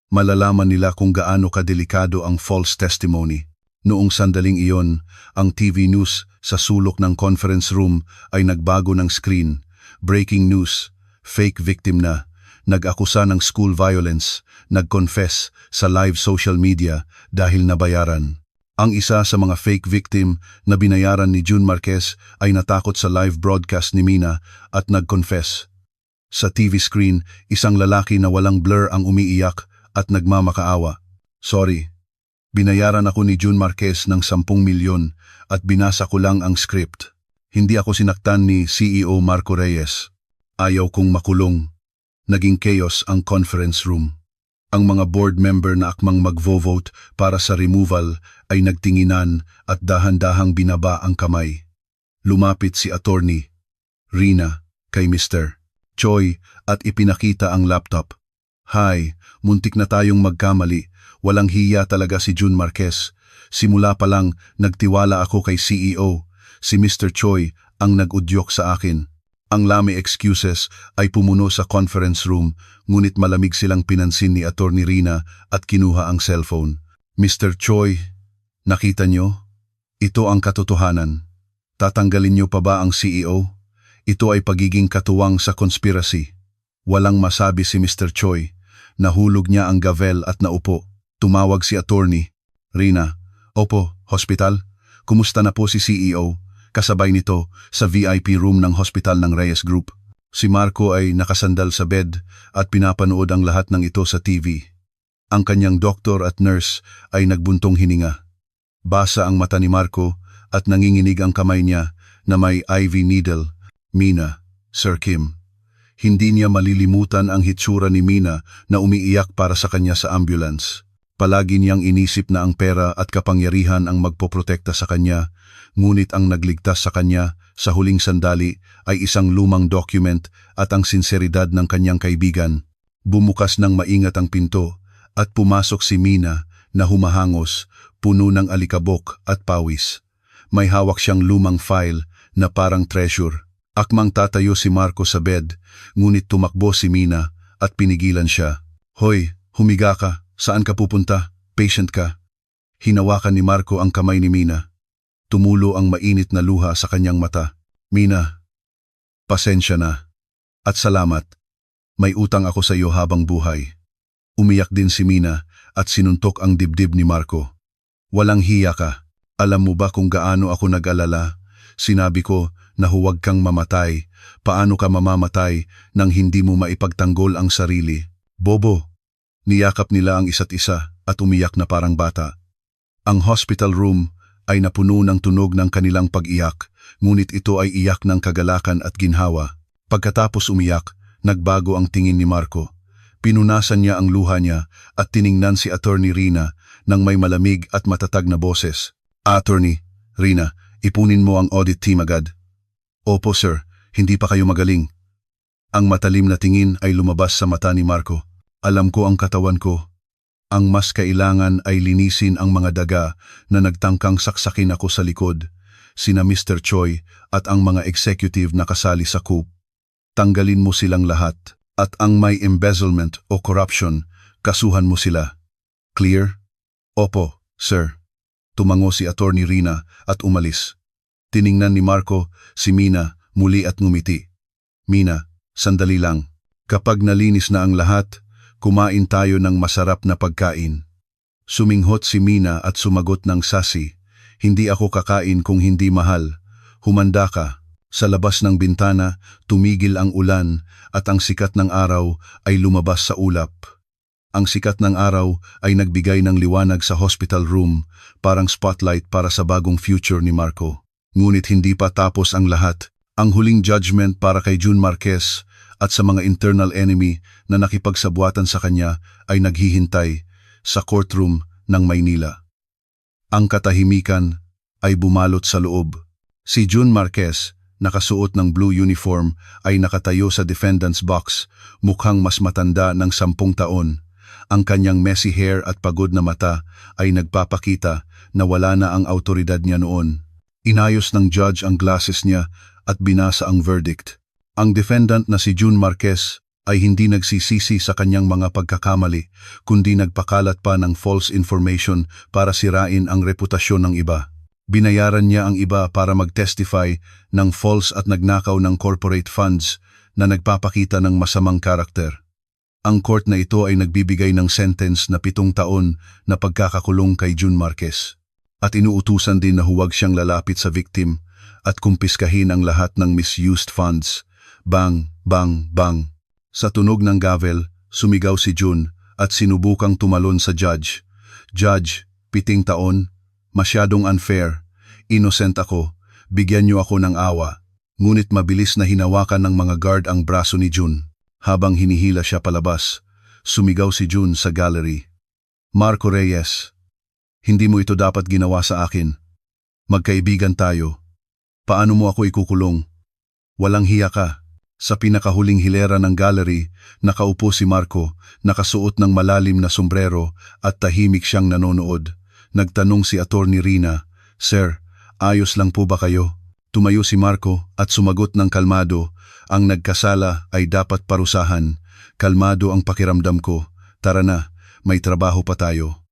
Malalaman nila kung gaano kadelikado ang false testimony. Noong sandaling iyon, ang TV news sa sulok ng conference room ay nagbago ng screen. Breaking news, fake victim na, nag-akusa ng school violence, nag-confess sa live social media dahil nabayaran. Ang isa sa mga fake victim na binayaran ni June Marquez ay natakot sa live broadcast ni Mina at nag-confess. Sa TV screen, isang lalaki na walang blur ang umiiyak at nagmamakaawa. Sorry, binayaran ako ni June Marquez ng 10 milyon at binasa ko lang ang script. Hindi ako sinaktan ni CEO Marco Reyes. Ayaw kong makulong. Naging chaos ang conference room. Ang mga board member na akmang magvo-vote para sa removal ay nagtinginan at dahan-dahang binaba ang kamay. Lumapit si attorney Rina kay Mr. Choi at ipinakita ang laptop. Hi, muntik na tayong magkamali. Walang hiya talaga si June Marquez. Simula pa lang nagtiwala ako kay CEO. Si Mr. Choi ang nag-udyok sa akin. Ang lami excuses ay pumuno sa conference room, ngunit malamig silang pinansin ni Attorney Rina at kinuha ang cellphone. Mr. Choi, nakita nyo? Ito ang katotohanan. Tatanggalin nyo pa ba ang CEO? Ito ay pagiging katuwang sa conspiracy. Walang masabi si Mr. Choi. Nahulog niya ang gavel at naupo. Tumawag si Attorney Rina. Opo, hospital? Kumusta na po si CEO? Kasabay nito sa VIP room ng hospital ng Reyes Group. Si Marco ay nakasandal sa bed at pinapanood ang lahat ng ito sa TV. Ang kanyang doktor at nurse ay nagbuntong hininga. Basa ang mata ni Marco at nanginginig ang kamay niya na may IV needle. Mina, Sir Kim. Hindi niya malilimutan ang hitsura ni Mina na umiiyak para sa kanya sa ambulance. Palagi niyang inisip na ang pera at kapangyarihan ang magpoprotekta sa kanya, ngunit ang nagligtas sa kanya sa huling sandali ay isang lumang document at ang sinseridad ng kanyang kaibigan. Bumukas ng maingat ang pinto at pumasok si Mina na humahangos, puno ng alikabok at pawis. May hawak siyang lumang file na parang treasure. Akmang tatayo si Marco sa bed, ngunit tumakbo si Mina at pinigilan siya. Hoy, humiga ka. Saan ka pupunta? Patient ka. Hinawakan ni Marco ang kamay ni Mina. Tumulo ang mainit na luha sa kanyang mata. Mina, pasensya na. At salamat. May utang ako sa iyo habang buhay. Umiyak din si Mina at sinuntok ang dibdib ni Marco. Walang hiya ka. Alam mo ba kung gaano ako nag-alala? Sinabi ko na huwag kang mamatay. Paano ka mamamatay nang hindi mo maipagtanggol ang sarili? Bobo. Niyakap nila ang isa't isa at umiyak na parang bata. Ang hospital room ay napuno ng tunog ng kanilang pag-iyak, ngunit ito ay iyak ng kagalakan at ginhawa. Pagkatapos umiyak, nagbago ang tingin ni Marco. Pinunasan niya ang luha niya at tiningnan si Attorney Rina ng may malamig at matatag na boses. Attorney Rina, ipunin mo ang audit team agad. Opo sir, hindi pa kayo magaling. Ang matalim na tingin ay lumabas sa mata ni Marco. Alam ko ang katawan ko. Ang mas kailangan ay linisin ang mga daga na nagtangkang saksakin ako sa likod, sina Mr. Choi at ang mga executive na kasali sa coup. Tanggalin mo silang lahat at ang may embezzlement o corruption, kasuhan mo sila. Clear? Opo, sir. Tumango si Attorney Rina at umalis. Tiningnan ni Marco si Mina muli at ngumiti. Mina, sandali lang. Kapag nalinis na ang lahat, kumain tayo ng masarap na pagkain. Suminghot si Mina at sumagot ng sasi. Hindi ako kakain kung hindi mahal. Humanda ka. Sa labas ng bintana, tumigil ang ulan at ang sikat ng araw ay lumabas sa ulap. Ang sikat ng araw ay nagbigay ng liwanag sa hospital room, parang spotlight para sa bagong future ni Marco. Ngunit hindi pa tapos ang lahat. Ang huling judgment para kay June Marquez at sa mga internal enemy na nakipagsabuatan sa kanya ay naghihintay sa courtroom ng Maynila. Ang katahimikan ay bumalot sa loob. Si June Marquez, nakasuot ng blue uniform, ay nakatayo sa defendant's box, mukhang mas matanda ng 10 taon. Ang kanyang messy hair at pagod na mata ay nagpapakita na wala na ang autoridad niya noon. Inayos ng judge ang glasses niya at binasa ang verdict. Ang defendant na si June Marquez ay hindi nagsisisi sa kanyang mga pagkakamali, kundi nagpakalat pa ng false information para sirain ang reputasyon ng iba. Binayaran niya ang iba para mag-testify ng false at nagnakaw ng corporate funds na nagpapakita ng masamang karakter. Ang court na ito ay nagbibigay ng sentence na 7 taon na pagkakakulong kay June Marquez. At inuutusan din na huwag siyang lalapit sa victim at kumpiskahin ang lahat ng misused funds. Bang, bang, bang. Sa tunog ng gavel, sumigaw si June at sinubukang tumalon sa judge. Judge, 7 taon, masyadong unfair. Innocent ako, bigyan niyo ako ng awa. Ngunit mabilis na hinawakan ng mga guard ang braso ni June. Habang hinihila siya palabas, sumigaw si June sa gallery. Marco Reyes, hindi mo ito dapat ginawa sa akin. Magkaibigan tayo. Paano mo ako ikukulong? Walang hiya ka. Sa pinakahuling hilera ng gallery, nakaupo si Marco, nakasuot ng malalim na sombrero at tahimik siyang nanonood. Nagtanong si Attorney Rina, "Sir, ayos lang po ba kayo?" Tumayo si Marco at sumagot ng kalmado, "Ang nagkasala ay dapat parusahan. Kalmado ang pakiramdam ko. Tara na, may trabaho pa tayo."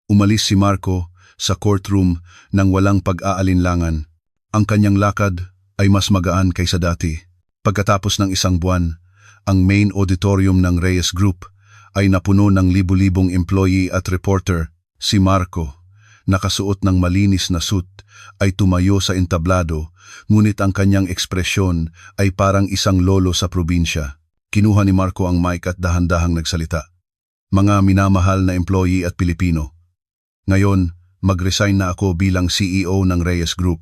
Umalis si Marco sa courtroom nang walang pag-aalinlangan. Ang kanyang lakad ay mas magaan kaysa dati. Pagkatapos ng 1 buwan, ang main auditorium ng Reyes Group ay napuno ng libu-libong employee at reporter. Si Marco, nakasuot ng malinis na suit, ay tumayo sa entablado, ngunit ang kanyang ekspresyon ay parang isang lolo sa probinsya. Kinuha ni Marco ang mic at dahan-dahang nagsalita. "Mga minamahal na employee at Pilipino, ngayon mag-resign na ako bilang CEO ng Reyes Group."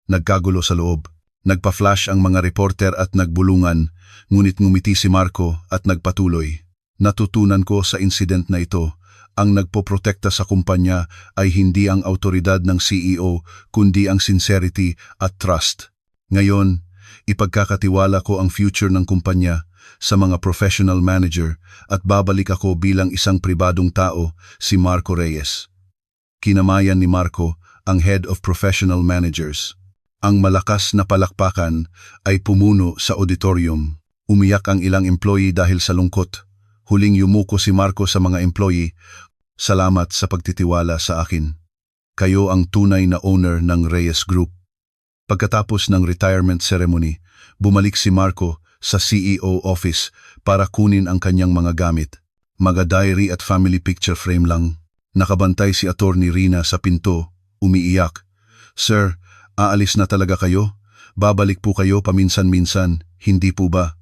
Nagkagulo sa loob. Nagpa-flash ang mga reporter at nagbulungan, ngunit ngumiti si Marco at nagpatuloy. "Natutunan ko sa incident na ito, ang nagpoprotekta sa kumpanya ay hindi ang autoridad ng CEO kundi ang sincerity at trust. Ngayon, ipagkakatiwala ko ang future ng kumpanya sa mga professional manager at babalik ako bilang isang pribadong tao," si Marco Reyes. Kinamayan ni Marco ang Head of Professional Managers. Ang malakas na palakpakan ay pumuno sa auditorium. Umiyak ang ilang employee dahil sa lungkot. Huling yumuko si Marco sa mga employee, "Salamat sa pagtitiwala sa akin. Kayo ang tunay na owner ng Reyes Group." Pagkatapos ng retirement ceremony, bumalik si Marco sa CEO office para kunin ang kanyang mga gamit. Mga diary at family picture frame lang. Nakabantay si Attorney Rina sa pinto, umiiyak. "Sir, aalis na talaga kayo? Babalik po kayo paminsan-minsan, hindi po ba?"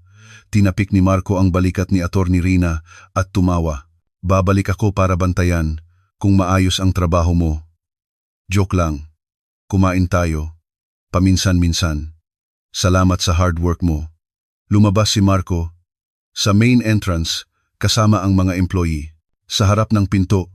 Tinapik ni Marco ang balikat ni Attorney Rina at tumawa. "Babalik ako para bantayan kung maayos ang trabaho mo. Joke lang. Kumain tayo. Paminsan-minsan. Salamat sa hard work mo." Lumabas si Marco sa main entrance kasama ang mga employee. Sa harap ng pinto,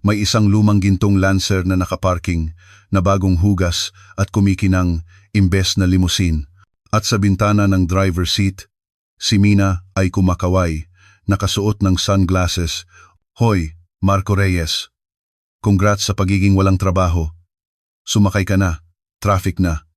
may isang lumang gintong Lancer na nakaparking, na bagong hugas at kumikinang imbes na limousine. At sa bintana ng driver seat, si Mina ay kumakaway, nakasuot ng sunglasses. "Hoy, Marco Reyes. Congrats sa pagiging walang trabaho. Sumakay ka na, traffic na."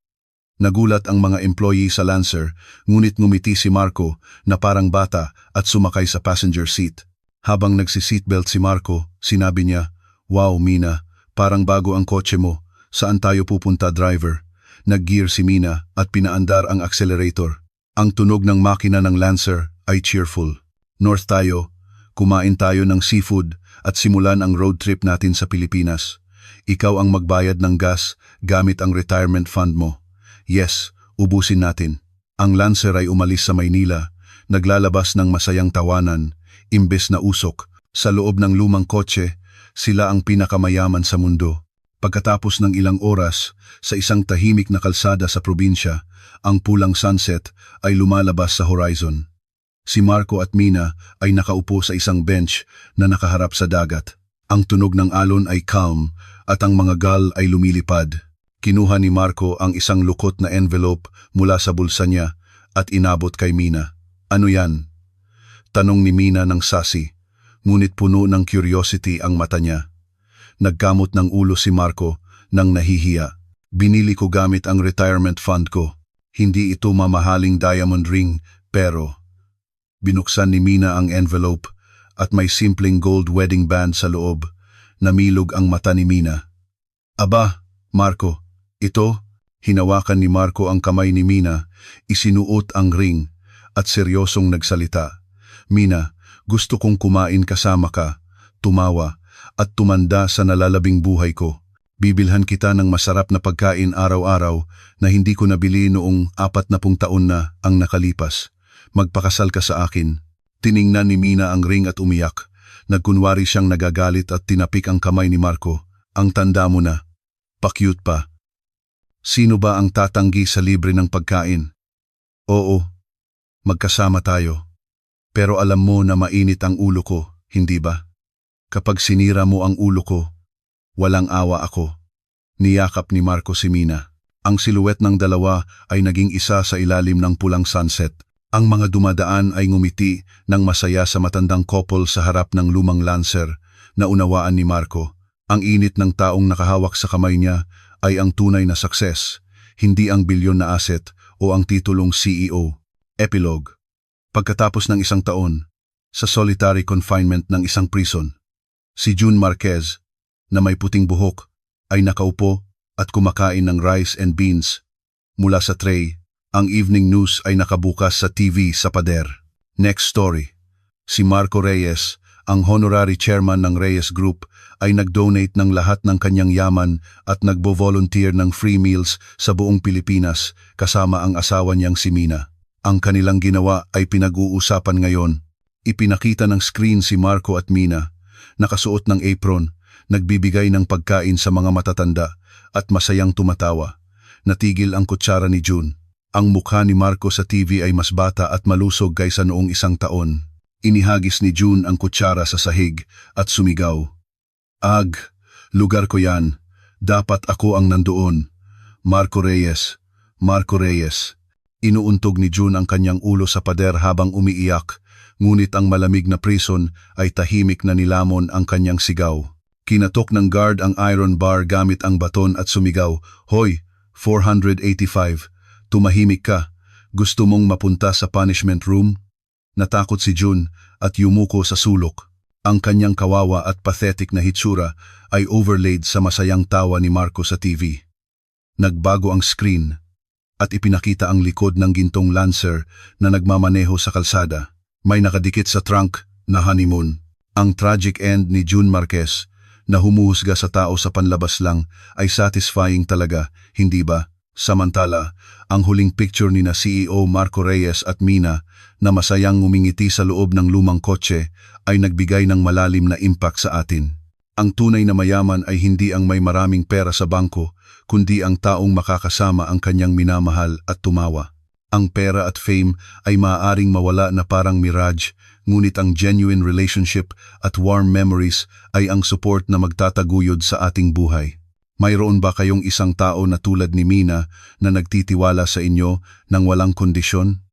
Nagulat ang mga employee sa Lancer, ngunit ngumiti si Marco na parang bata at sumakay sa passenger seat. Habang nagsi-seatbelt si Marco, sinabi niya, "Wow, Mina, parang bago ang kotse mo. Saan tayo pupunta, driver?" Nag-gear si Mina at pinaandar ang accelerator. Ang tunog ng makina ng Lancer ay cheerful. North tayo, kumain tayo ng seafood at simulan ang road trip natin sa Pilipinas. Ikaw ang magbayad ng gas gamit ang retirement fund mo. Yes, ubusin natin. Ang Lancer ay umalis sa Maynila, naglalabas ng masayang tawanan, imbes na usok. Sa loob ng lumang kotse, sila ang pinakamayaman sa mundo. Pagkatapos ng ilang oras, sa isang tahimik na kalsada sa probinsya, ang pulang sunset ay lumalabas sa horizon. Si Marco at Mina ay nakaupo sa isang bench na nakaharap sa dagat. Ang tunog ng alon ay calm at ang mga gull ay lumilipad. Kinuha ni Marco ang isang lukot na envelope mula sa bulsa niya at inabot kay Mina. Ano yan? Tanong ni Mina ng sassy, ngunit puno ng curiosity ang mata niya. Nagkamot ng ulo si Marco nang nahihiya. Binili ko gamit ang retirement fund ko. Hindi ito mamahaling diamond ring, pero... Binuksan ni Mina ang envelope at may simpleng gold wedding band sa loob. Namilog ang mata ni Mina. Aba, Marco, ito? Hinawakan ni Marco ang kamay ni Mina, isinuot ang ring at seryosong nagsalita. Mina, gusto kong kumain kasama ka, tumawa, at tumanda sa nalalabing buhay ko. Bibilhan kita ng masarap na pagkain araw-araw na hindi ko nabili noong 40 taon na ang nakalipas. Magpakasal ka sa akin. Tiningnan ni Mina ang ring at umiyak. Nagkunwari siyang nagagalit at tinapik ang kamay ni Marco. Ang tanda mo na. Pa-cute pa. Sino ba ang tatanggi sa libre ng pagkain? Oo, magkasama tayo. Pero alam mo na mainit ang ulo ko, hindi ba? Kapag sinira mo ang ulo ko, walang awa ako. Niyakap ni Marco si Mina. Ang siluet ng dalawa ay naging isa sa ilalim ng pulang sunset. Ang mga dumadaan ay ngumiti ng masaya sa matandang couple sa harap ng lumang Lancer na unawaan ni Marco. Ang init ng taong nakahawak sa kamay niya ay ang tunay na success, hindi ang bilyon na asset o ang titulong CEO. Epilogue. Pagkatapos ng isang taon, sa solitary confinement ng isang prison, si June Marquez, na may puting buhok, ay nakaupo at kumakain ng rice and beans. Mula sa tray, ang evening news ay nakabukas sa TV sa pader. Next story. Si Marco Reyes, ang honorary chairman ng Reyes Group, ay nag-donate ng lahat ng kanyang yaman at nagbo-volunteer ng free meals sa buong Pilipinas kasama ang asawa niyang si Mina. Ang kanilang ginawa ay pinag-uusapan ngayon. Ipinakita ng screen si Marco at Mina, nakasuot ng apron, nagbibigay ng pagkain sa mga matatanda at masayang tumatawa. Natigil ang kutsara ni June. Ang mukha ni Marco sa TV ay mas bata at malusog kaysa noong 1 taon. Inihagis ni June ang kutsara sa sahig at sumigaw. Ag, lugar ko yan. Dapat ako ang nandoon. Marco Reyes, Marco Reyes. Inuuntog ni June ang kanyang ulo sa pader habang umiiyak, ngunit ang malamig na prison ay tahimik na nilamon ang kanyang sigaw. Kinatok ng guard ang iron bar gamit ang baton at sumigaw, Hoy, 485, tumahimik ka. Gusto mong mapunta sa punishment room? Natakot si June at yumuko sa sulok. Ang kanyang kawawa at pathetic na hitsura ay overlaid sa masayang tawa ni Marco sa TV. Nagbago ang screen at ipinakita ang likod ng gintong Lancer na nagmamaneho sa kalsada. May nakadikit sa trunk na honeymoon. Ang tragic end ni June Marquez na humuhusga sa tao sa panlabas lang ay satisfying talaga, hindi ba? Samantala, ang huling picture ni na CEO Marco Reyes at Mina na masayang ngumingiti sa loob ng lumang kotse ay nagbigay ng malalim na impact sa atin. Ang tunay na mayaman ay hindi ang may maraming pera sa bangko, kundi ang taong makakasama ang kanyang minamahal at tumawa. Ang pera at fame ay maaaring mawala na parang mirage, ngunit ang genuine relationship at warm memories ay ang support na magtataguyod sa ating buhay. Mayroon ba kayong isang tao na tulad ni Mina na nagtitiwala sa inyo ng walang kondisyon?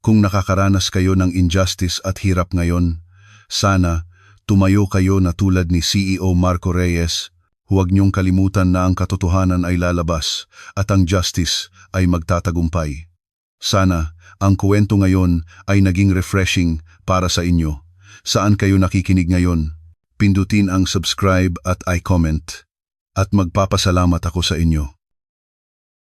Kung nakakaranas kayo ng injustice at hirap ngayon, sana tumayo kayo na tulad ni CEO Marco Reyes. Huwag niyong kalimutan na ang katotohanan ay lalabas at ang justice ay magtatagumpay. Sana ang kwento ngayon ay naging refreshing para sa inyo. Saan kayo nakikinig ngayon? Pindutin ang subscribe at i-comment. At magpapasalamat ako sa inyo.